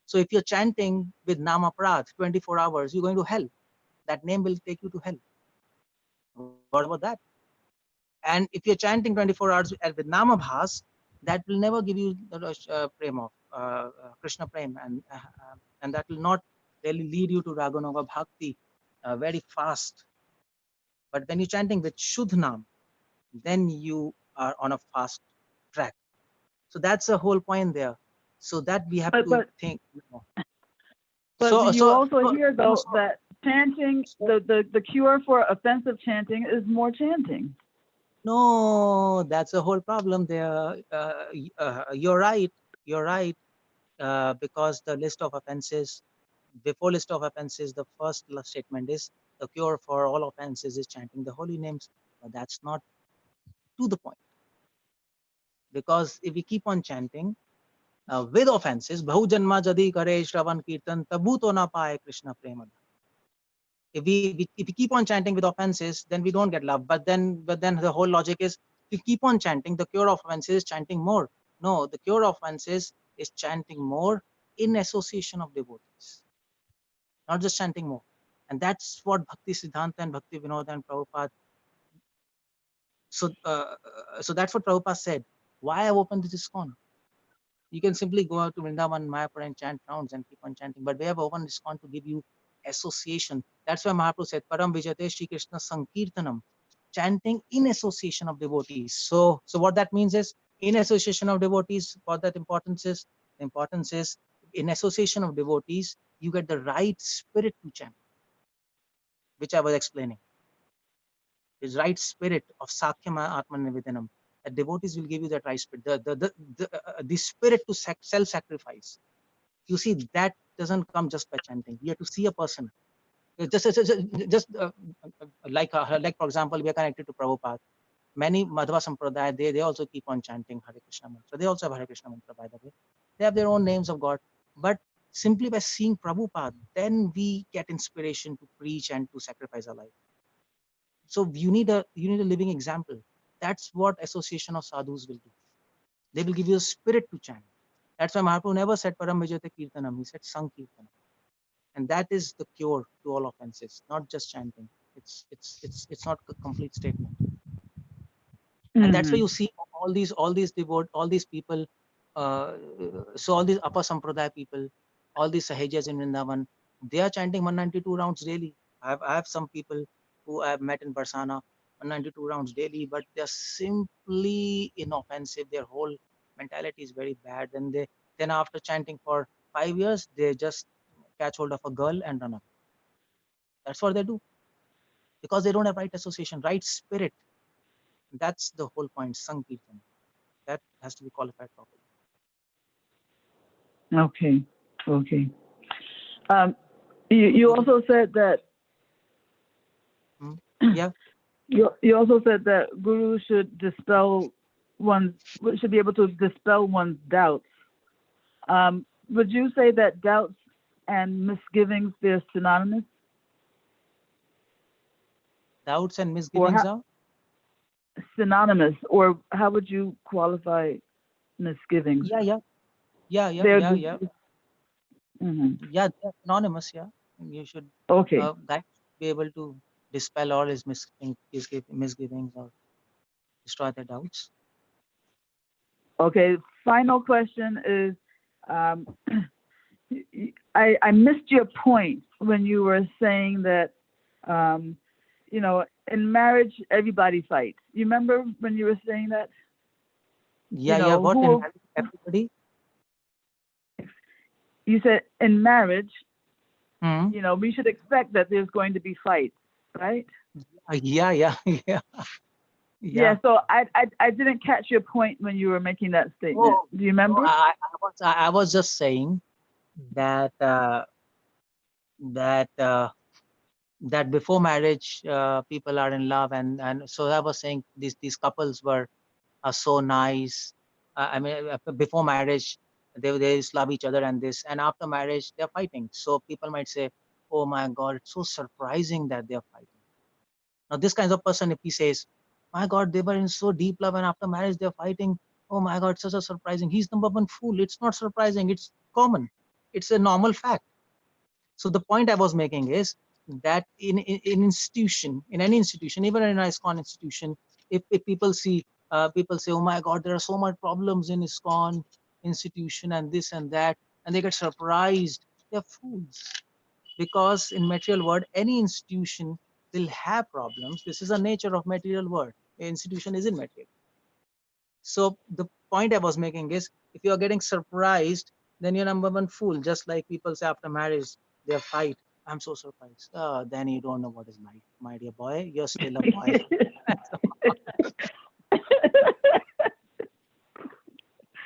So if you're chanting with Nama Prad 24 hours, you're going to hell. That name will take you to hell. What about that? And if you're chanting 24 hours with Nama Bhas, that will never give you the prema, Krishna prem, and that will not really lead you to Raganuga Bhakti very fast. But when you're chanting with Shuddha Nam, then you are on a fast track. So that's the whole point there. So that we have to think. But you also hear though that chanting, the cure for offensive chanting is more chanting. No, that's the whole problem there. You're right. You're right. Because the list of offenses, before list of offenses, the first statement is the cure for all offenses is chanting the holy names. But that's not to the point. Because if we keep on chanting with offenses, Bahu Janma Jadi Kare Shravan Kirtan Tabu To Na Paye Krishna Prema. If we keep on chanting with offenses, then we don't get love. But then the whole logic is, if you keep on chanting, the cure of offenses is chanting more. No, the cure of offenses is chanting more in association of devotees, not just chanting more. And that's what Bhakti Siddhanta and Bhakti Vinod and Prabhupada. So that's what Prabhupada said. Why I've opened this ISKCON? You can simply go out to Vrindavan, Mayapur and chant rounds and keep on chanting. But we have opened ISKCON to give you association. That's why Mahaprabhu said, Param Vijate Shri Krishna Sankirtanam, chanting in association of devotees. So what that means is, in association of devotees, what that importance is? The importance is, in association of devotees, you get the right spirit to chant, which I was explaining. The right spirit of Sakhyama Atman Nivedanam. That devotees will give you that right spirit, the spirit to self-sacrifice. You see, that doesn't come just by chanting. You have to see a person. Just like for example, we are connected to Prabhupada. Many Madhva Sampradaya, they also keep on chanting Hare Krishna mantra. They also have Hare Krishna mantra, by the way. They have their own names of God. But simply by seeing Prabhupada, then we get inspiration to preach and to sacrifice our life. So you need a living example. That's what association of sadhus will do. They will give you a spirit to chant. That's why Mahaprabhu never said Param Vijate Kirtanam. He said Sankirtanam. And that is the cure to all offenses, not just chanting. It's not a complete statement. And that's why you see all these people. So all these Upper Sampradaya people, all these Sahajas in Vrindavan, they are chanting 192 rounds daily. I have some people who I have met in Barsana, 192 rounds daily, but they're simply inoffensive. Their whole mentality is very bad. And then after chanting for 5 years, they just catch hold of a girl and run up. That's what they do. Because they don't have right association, right spirit. That's the whole point, Sankirtan. That has to be qualified properly. Okay. You also said that. Yeah. You also said that Guru should be able to dispel one's doubts. Would you say that doubts and misgivings, they're synonymous? Doubts and misgivings are synonymous, or how would you qualify misgivings? Yeah. Mm-hmm. Yeah, they're synonymous. Yeah, you should guide be able to dispel all his misgivings or destroy the doubts. Okay, final question is, I missed your point when you were saying that, in marriage everybody fights. You remember when you were saying that? Yeah. What in marriage everybody? You said in marriage, Mm-hmm. We should expect that there's going to be fights, right? Yeah. Yeah. So I didn't catch your point when you were making that statement. Do you remember? I was just saying that before marriage people are in love, and so I was saying these couples are so nice. I mean, before marriage they just love each other, and after marriage they're fighting. So people might say, oh my God, it's so surprising that they're fighting. Now this kind of person, if he says, my God, they were in so deep love and after marriage they're fighting, oh my God, such a surprising, he's number one fool. It's not surprising, it's common, it's a normal fact. So the point I was making is that in any institution, even in an ISKCON institution, if people say, oh my God, there are so much problems in ISKCON institution and this and that, and they get surprised, they're fools. Because in material world, any institution will have problems. This is the nature of material world. The institution is in material. So the point I was making is, if you are getting surprised, then you're number one fool. Just like people say after marriage, they fight. I'm so surprised. Then you don't know what is life, my dear boy. You're still a boy.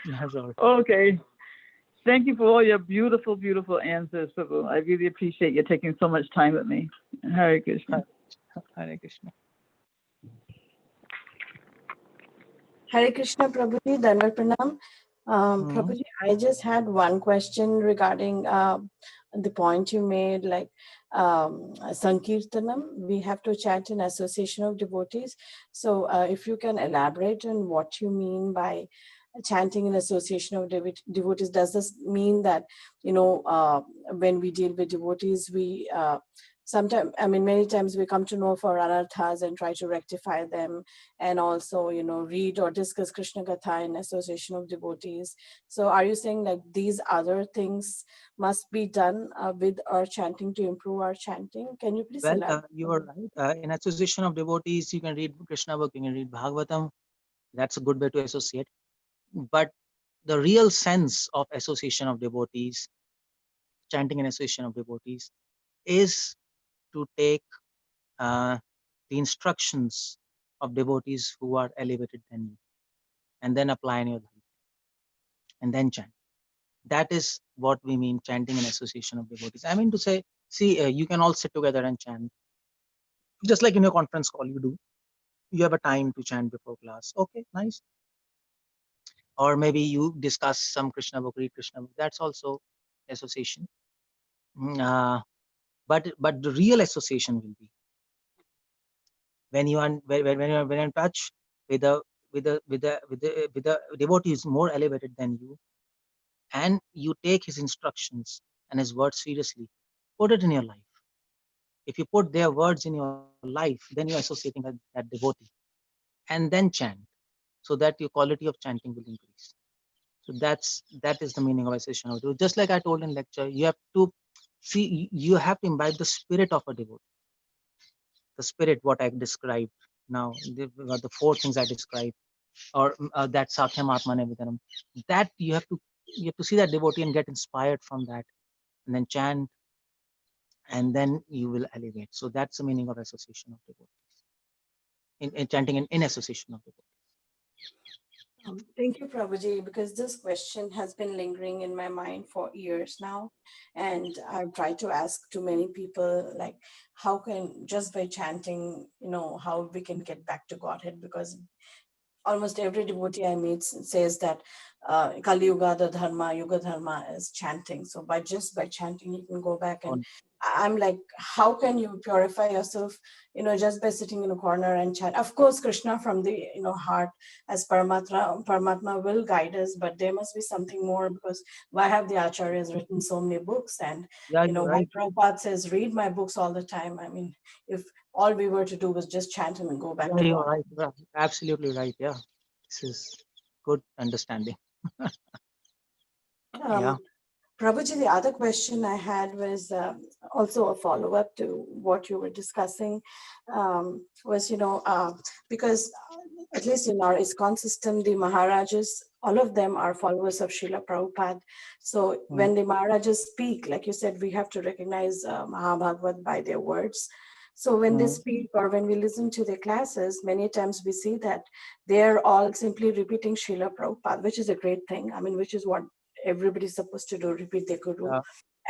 That's all. Okay. Thank you for all your beautiful, beautiful answers, Prabhu. I really appreciate you taking so much time with me. Hare Krishna. Hare Krishna. Hare Krishna, Prabhuji, Dandavat Pranam. Prabhuji, I just had one question regarding the point you made, like Sankirtanam, we have to chant in association of devotees. So if you can elaborate on what you mean by chanting in association of devotees, does this mean that, when we deal with devotees, we sometimes, many times we come to know for anarthas and try to rectify them, and also, read or discuss Krishna Katha in association of devotees. So are you saying like these other things must be done with our chanting to improve our chanting? Can you please Well, elaborate? you are right. In association of devotees, you can read Krishna book, you can read Bhagavatam. That's a good way to associate. But the real sense of association of devotees, chanting in association of devotees, is to take the instructions of devotees who are elevated than you, and then apply in your life, and then chant. That is what we mean chanting in association of devotees. I mean to say, see, you can all sit together and chant, just like in your conference call you do. You have a time to chant before class. Okay, nice. Or maybe you discuss some Krishna book, read Krishna book. That's also association. But the real association will be when you are when you're in touch with the devotee is more elevated than you, and you take his instructions and his words seriously. Put it in your life. If you put their words in your life, then you're associating with that devotee, and then chant, so that your quality of chanting will increase. So that is the meaning of association of devotee. Just like I told in lecture, you have to see, you have to imbibe the spirit of a devotee. The spirit, what I described now, the four things I described, or that Sakhyam Atma Nivedanam, that you have to see that devotee and get inspired from that, and then chant, and then you will elevate. So that's the meaning of association of devotees. In chanting in association of devotees. Thank you, Prabhuji, because this question has been lingering in my mind for years now. And I've tried to ask to many people, like, how can, just by chanting, how we can get back to Godhead? Because almost every devotee I meet says that Kali Yuga, the Dharma, Yuga Dharma is chanting. So by chanting, you can go back. And I'm like, how can you purify yourself, just by sitting in a corner and chant? Of course, Krishna from the, heart as Paramatma will guide us, but there must be something more, because why have the acharyas written so many books? And, Yeah, you're why right. Prabhupada says, read my books all the time. I mean, if all we were to do was just chant and go back Yeah, to you're God. right. Yeah, absolutely right. Yeah, this is good understanding. Yeah. Prabhuji, the other question I had was also a follow-up to what you were discussing, was, because at least in our ISKCON system, the Maharajas, all of them are followers of Srila Prabhupada. So when the Maharajas speak, like you said, we have to recognize Mahabhagavat by their words. So when they speak or when we listen to their classes, many times we see that they're all simply repeating Srila Prabhupada, which is a great thing. I mean, which is what everybody's supposed to do, repeat their guru. Yeah.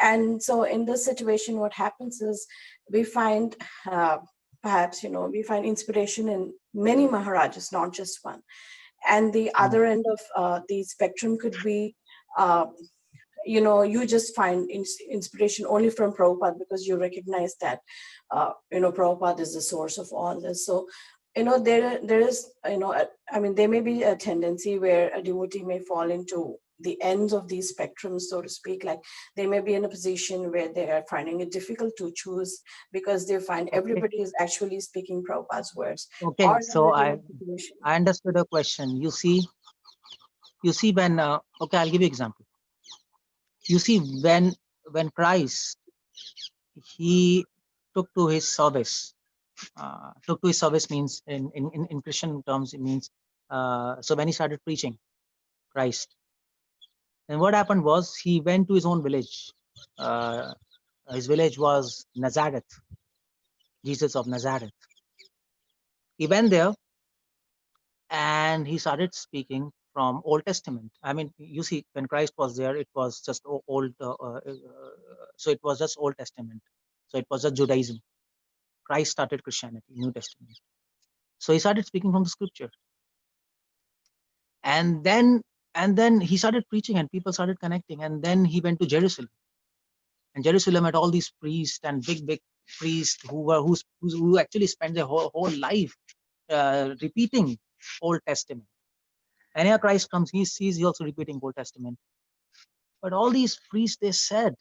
And so in this situation, what happens is we find perhaps, we find inspiration in many Maharajas, not just one. And the other end of the spectrum could be, you just find inspiration only from Prabhupada, because you recognize that, Prabhupada is the source of all this. So, there is, there may be a tendency where a devotee may fall into the ends of these spectrums, so to speak. Like they may be in a position where they are finding it difficult to choose, because they find everybody is actually speaking Prabhupada's words. Okay. Or So I understood the question. You see when okay, I'll give you example. You see when Christ, he took to his service. Took to his service means in Christian terms it means so when he started preaching Christ, and what happened was he went to his own village, uh, His village was Nazareth, Jesus of Nazareth. He went there and he started speaking from Old Testament. I mean, you see, when Christ was there, it was just old. So it was just Old Testament. So it was just Judaism. Christ started Christianity, New Testament. So he started speaking from the scripture, and then he started preaching, and people started connecting. And then he went to Jerusalem, and Jerusalem had all these priests and big priests who actually spent their whole life repeating Old Testament. And here Christ comes, he sees he also repeating Old Testament. But all these priests, they said,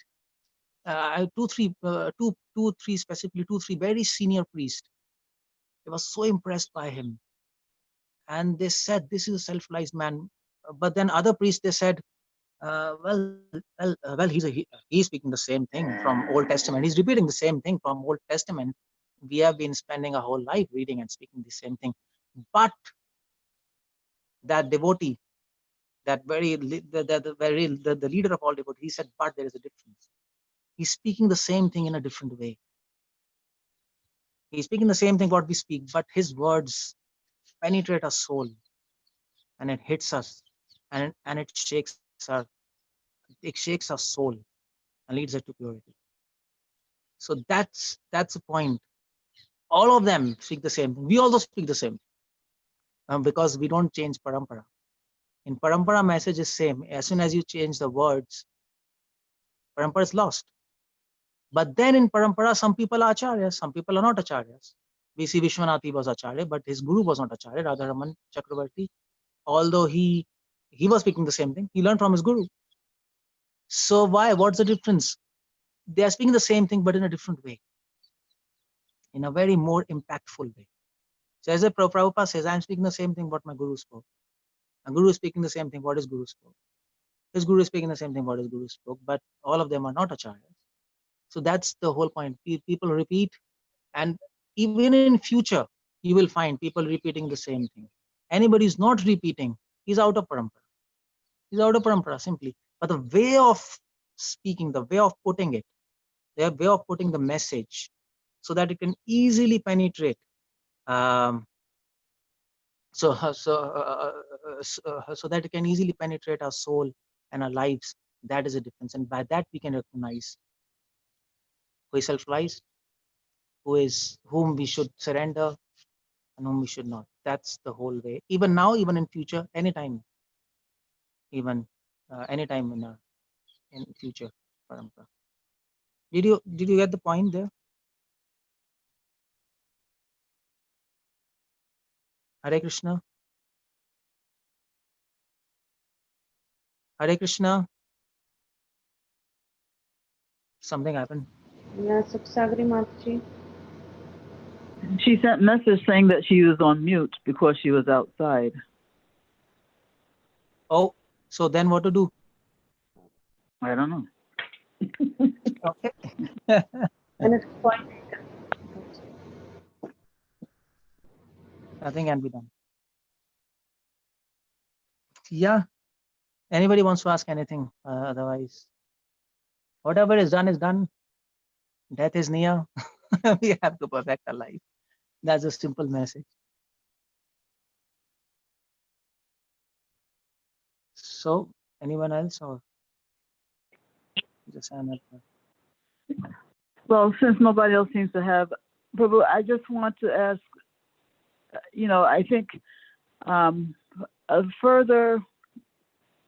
two, three specifically, 2, 3 very senior priests, they were so impressed by him. And they said, this is a self-realized man. But then other priests, they said, he's speaking the same thing from Old Testament. He's repeating the same thing from Old Testament. We have been spending our whole life reading and speaking the same thing. But that devotee, the leader of all devotees, he said, but there is a difference. He's speaking the same thing in a different way. He's speaking the same thing what we speak, but his words penetrate our soul, and it hits us, and it shakes our soul and leads us to purity. So that's the point. All of them speak the same thing. We also speak the same, because we don't change parampara. In parampara, message is same. As soon as you change the words, parampara is lost. But then in parampara, some people are acharyas, some people are not acharyas. We see Vishwanath was acharya, but his guru was not acharya, Radharaman Chakravarti. Although he was speaking the same thing, he learned from his guru. So why? What's the difference? They are speaking the same thing, but in a different way, in a very more impactful way. So as Prabhupada says, I'm speaking the same thing what my guru spoke. My guru is speaking the same thing what his guru spoke. His guru is speaking the same thing what his guru spoke, but all of them are not acharyas. So that's the whole point. People repeat, and even in future, you will find people repeating the same thing. Anybody who's not repeating, he's out of parampara. He's out of parampara simply. But the way of speaking, the way of putting it, the way of putting the message, so that it can easily penetrate. So that it can easily penetrate our soul and our lives. That is a difference, and by that we can recognize who is self-realized, whom we should surrender, and whom we should not. That's the whole way. Even now, even in future, anytime, even anytime in future parampara. Did you get the point there? Hare Krishna. Hare Krishna. Something happened. Yeah, Sukhsagri Mataji. She sent message saying that she was on mute because she was outside. Oh, so then what to do? I don't know. Okay. And it's quite Nothing can be done. Yeah. Anybody wants to ask anything? Otherwise, whatever is done is done. Death is near. We have to perfect our life. That's a simple message. So, anyone else, or just Anand? Well, since nobody else seems to have, Prabhu, I just want to ask, I think a further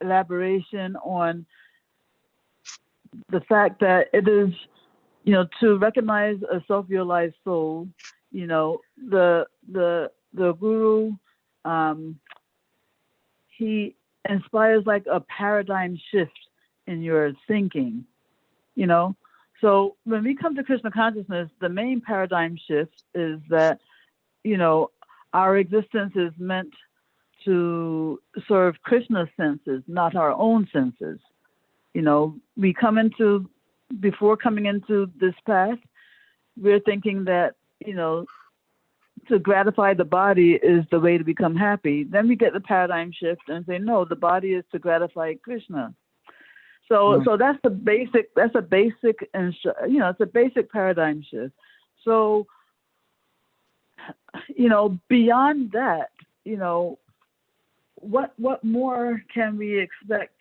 elaboration on the fact that it is, to recognize a self-realized soul, the guru, he inspires like a paradigm shift in your thinking, So when we come to Krishna consciousness, the main paradigm shift is that, our existence is meant to serve Krishna's senses, not our own senses. We before coming into this path, we're thinking that, to gratify the body is the way to become happy. Then we get the paradigm shift and say, no, the body is to gratify Krishna. So that's a basic, it's a basic paradigm shift. So, beyond that, what more can we expect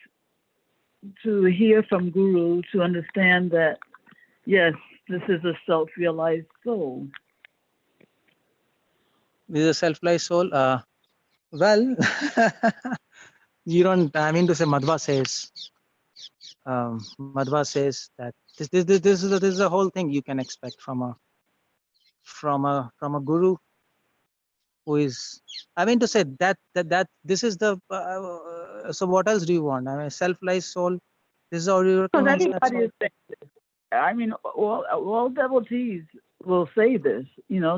to hear from Guru to understand that, yes, this is a self-realized soul? This is a self-realized soul. Well, you don't. I mean to say, Madhva says that this is the whole thing you can expect from a guru who is. I mean to say that this is the. So what else do you want? I mean, self-realized soul. This is all you Because recognize. everybody is saying this. I mean, all devotees will say this.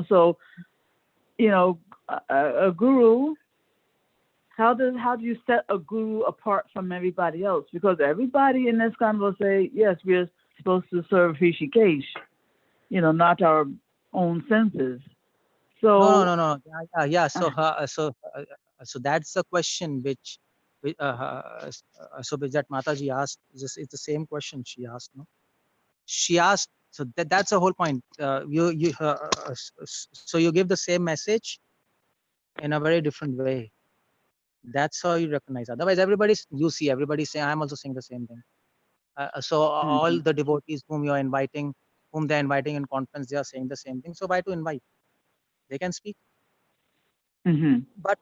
So a guru. How do you set a guru apart from everybody else? Because everybody in this kind will say, yes, we are supposed to serve Rishikesh, not our own senses. So No. Yeah. So that's the question which that Mataji asked. It's the same question she asked. No, she asked. So that's the whole point. So you give the same message in a very different way. That's how you recognize. Otherwise, everybody's saying, I'm also saying the same thing. So all the devotees whom they're inviting in conference, they are saying the same thing. So why to invite? They can speak. But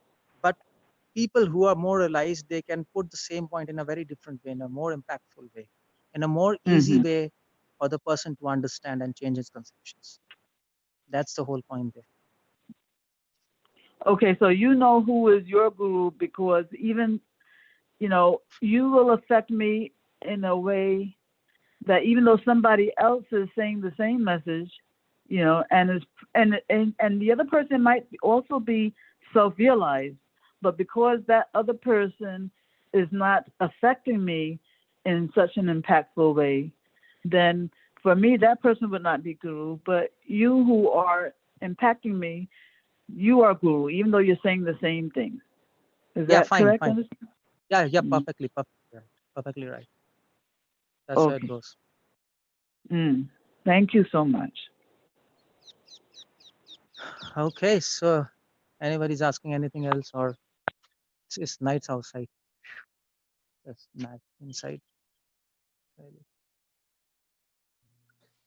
people who are more realized, they can put the same point in a very different way, in a more impactful way, in a more easy way for the person to understand and change his conceptions. That's the whole point there. Okay, so who is your guru, because even you will affect me in a way that even though somebody else is saying the same message, and the other person might also be self-realized, but because that other person is not affecting me in such an impactful way, then for me that person would not be guru. But you who are impacting me, you are guru, even though you're saying the same thing. Is that correct? Fine. Yeah, perfectly right. That's how it goes. Thank you so much. Okay, so anybody's asking anything else, or it's nights outside? It's night inside.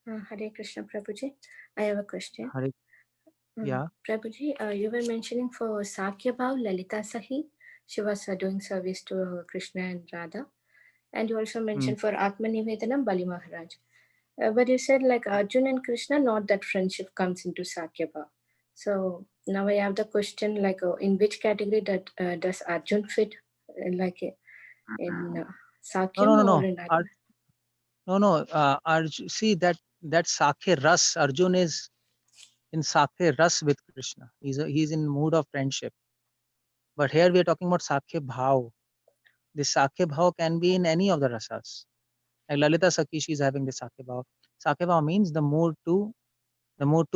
Hare Krishna, Prabhuji. I have a question. Yeah. Prabhuji, you were mentioning for Sakya Bhav, Lalita Sahi, she was doing service to Krishna and Radha. And you also mentioned for Atma Nivedanam, Bali Maharaj. But you said like Arjun and Krishna, not that friendship comes into Sakya Bhav. So now I have the question, like in which category does Arjun fit, like in Sakya or in Atma? No. Arjun, see that Sakya Ras, Arjun is in Sakya Ras with Krishna. He's in mood of friendship. But here we are talking about Sakya Bhav. This Sakya Bhav can be in any of the rasas. Like Lalita Sakhi, she's having the Sakya Bhav. Sakya Bhav means the mood to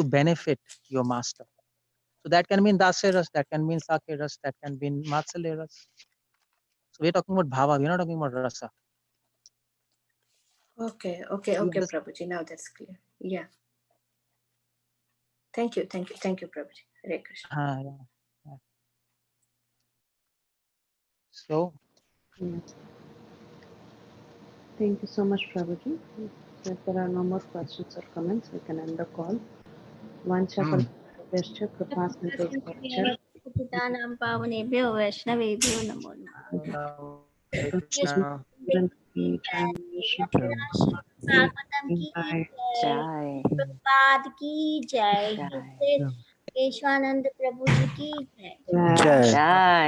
benefit your master. So that can be in Dasya Ras, that can be in Sakya Ras, that can be in Matsalya Ras. So we're talking about Bhava, we're not talking about Rasa. Okay, Prabhuji. Now that's clear. Yeah. Thank you, Prabhuji. Hare Krishna. Yeah. So. Thank you so much, Prabhuji. So if there are no more questions or comments, we can end the call. Vancha Pitanam Pavanebhyo Vaishnavebhyo Namo Namaः. Bhagavatam की जय, प्रभुपाद की जय, Keshav Anand प्रभु जी की जय। जय।